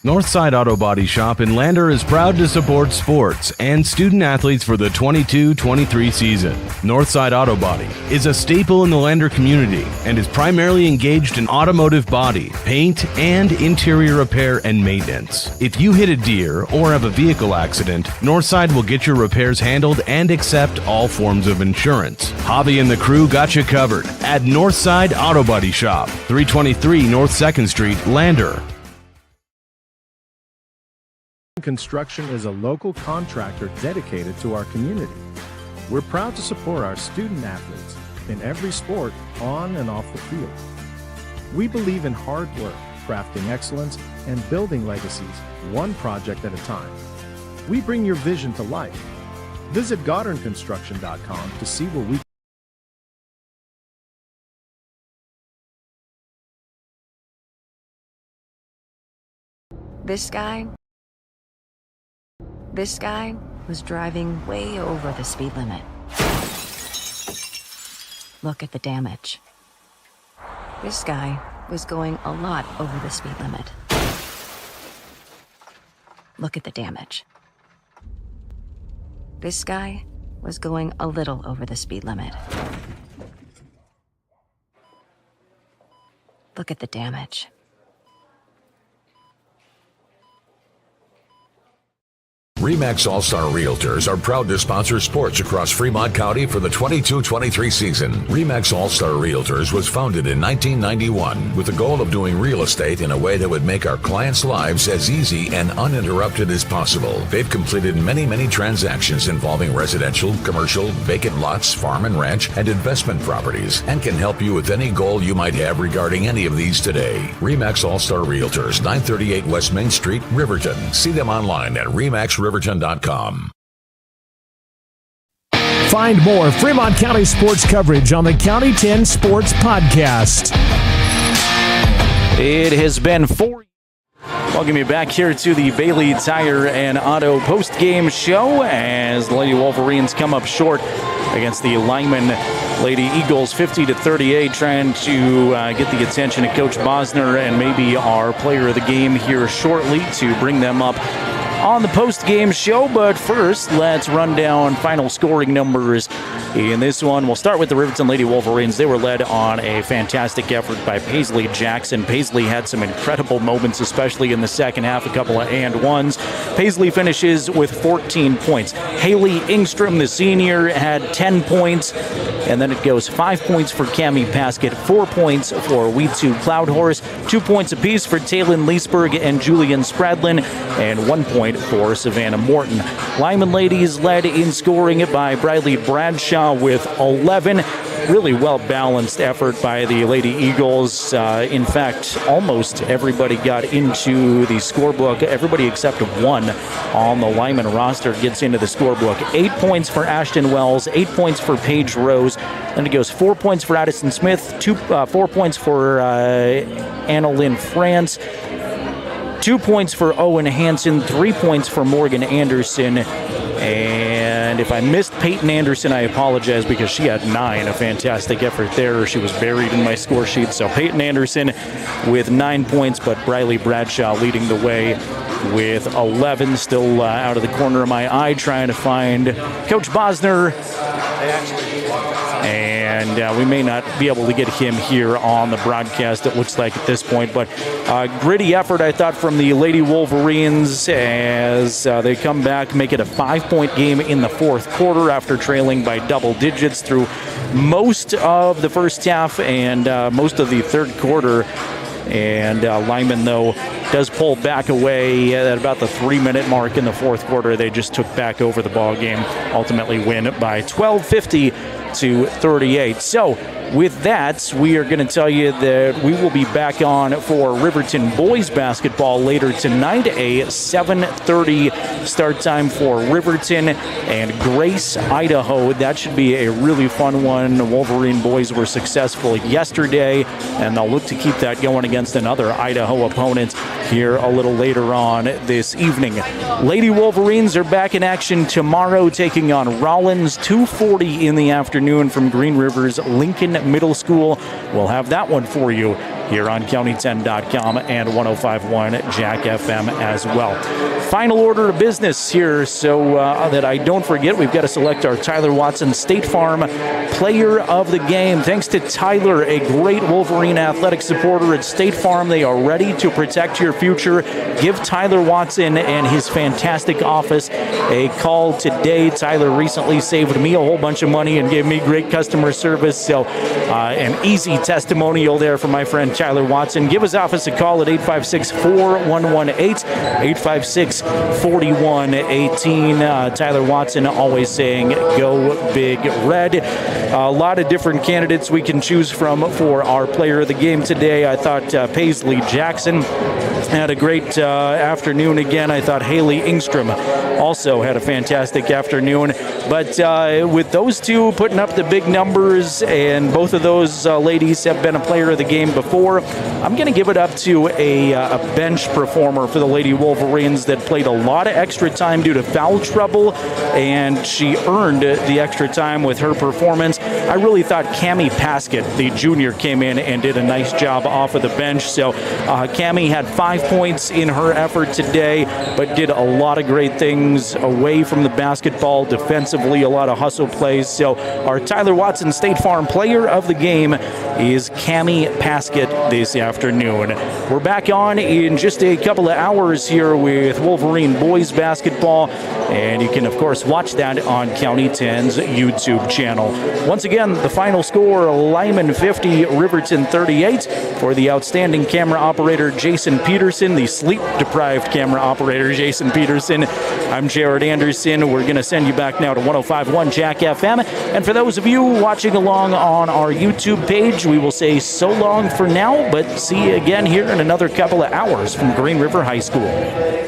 Northside Auto Body Shop in Lander is proud to support sports and student athletes for the 22-23 season. Northside Auto Body is a staple in the Lander community and is primarily engaged in automotive body, paint, and interior repair and maintenance. If you hit a deer or have a vehicle accident, Northside will get your repairs handled and accept all forms of insurance. Hobby and the crew got you covered at Northside Auto Body Shop, 323 North 2nd Street, Lander. Construction is a local contractor dedicated to our community. We're proud to support our student athletes in every sport, on and off the field. We believe in hard work, crafting excellence, and building legacies, one project at a time. We bring your vision to life. Visit GoddardConstruction.com to see what we This guy was driving way over the speed limit. Look at the damage. This guy was going a lot over the speed limit. Look at the damage. This guy was going a little over the speed limit. Look at the damage. RE/MAX All-Star Realtors are proud to sponsor sports across Fremont County for the 22-23 season. RE/MAX All-Star Realtors was founded in 1991 with the goal of doing real estate in a way that would make our clients' lives as easy and uninterrupted as possible. They've completed many transactions involving residential, commercial, vacant lots, farm and ranch, and investment properties, and can help you with any goal you might have regarding any of these today. RE/MAX All-Star Realtors, 938 West Main Street, Riverton. See them online at remaxriverton.com. Find more Fremont County sports coverage on the County 10 Sports Podcast. It has been 4 Welcome you back here to the Bailey Tire and Auto post-game show as the Lady Wolverines come up short against the Lyman Lady Eagles 50-38, trying to get the attention of Coach Bosner and maybe our player of the game here shortly to bring them up on the post-game show. But first, let's run down final scoring numbers in this one. We'll start with the Riverton Lady Wolverines. They were led on a fantastic effort by Paisley Jackson. Paisley had some incredible moments, especially in the second half, a couple of and-ones. Paisley finishes with 14 points. Haley Ingstrom, the senior, had 10 points. And then it goes 5 points for Cammie Paskett, 4 points for We2 Cloudhorse, 2 points apiece for Taylin Leesburg and Julian Spradlin, and 1 point for Savannah Morton. Lyman Ladies led in scoring by Briley Bradshaw with 11. Really well-balanced effort by the Lady Eagles. In fact, almost everybody got into the scorebook. Everybody except one on the Lyman roster gets into the scorebook. 8 points for Ashton Wells, 8 points for Paige Rose. Then it goes 4 points for Addison Smith, 4 points for Anna Lynn France, 2 points for Owen Hansen, 3 points for Morgan Anderson. And if I missed Peyton Anderson, I apologize because she had 9. A fantastic effort there. She was buried in my score sheet. So Peyton Anderson with 9 points, but Briley Bradshaw leading the way with 11. Still out of the corner of my eye trying to find Coach Bosner. And we may not be able to get him here on the broadcast, it looks like at this point. But gritty effort, I thought, from the Lady Wolverines as they come back, make it a 5-point game in the fourth quarter after trailing by double digits through most of the first half and most of the third quarter. And Lyman, though, does pull back away at about the 3-minute mark in the fourth quarter. They just took back over the ball game, ultimately win by 12, 50-38. So with that, we are going to tell you that we will be back on for Riverton boys basketball later tonight, a 7:30 start time for Riverton and Grace, Idaho. That should be a really fun one. The Wolverine boys were successful yesterday, and they'll look to keep that going against another Idaho opponent here a little later on this evening. Lady Wolverines are back in action tomorrow, taking on Rollins, 2:40 in the afternoon from Green River's Lincoln Middle School. We'll have that one for you here on county10.com and 105.1 Jack FM as well. Final order of business here, so that I don't forget, we've got to select our Tyler Watson State Farm Player of the Game. Thanks to Tyler, a great Wolverine athletic supporter at State Farm. They are ready to protect your future. Give Tyler Watson and his fantastic office a call today. Tyler recently saved me a whole bunch of money and gave me great customer service, so an easy testimonial there from my friend Tyler Watson. Give his office a call at 856-4118, 856-4118. Tyler Watson always saying, go Big Red. A lot of different candidates we can choose from for our player of the game today. I thought Paisley Jackson had a great afternoon again. I thought Haley Ingstrom also had a fantastic afternoon. But with those two putting up the big numbers, and both of those ladies have been a player of the game before, I'm going to give it up to a bench performer for the Lady Wolverines that played a lot of extra time due to foul trouble, and she earned the extra time with her performance. I really thought Cammie Paskett, the junior, came in and did a nice job off of the bench. So Cammie had 5 points in her effort today, but did a lot of great things away from the basketball, defensively, a lot of hustle plays. So our Tyler Watson State Farm Player of the Game is Cami Paskett this afternoon. We're back on in just a couple of hours here with Wolverine boys basketball, and you can, of course, watch that on County 10's YouTube channel. Once again, the final score, Lyman 50, Riverton 38. For the outstanding camera operator, Jason Peterson, the sleep-deprived camera operator, Jason Peterson, I'm Jared Anderson. We're going to send you back now to 105.1 Jack FM. And for those of you watching along on our YouTube page, we will say so long for now, but see you again here in another couple of hours from Green River High School.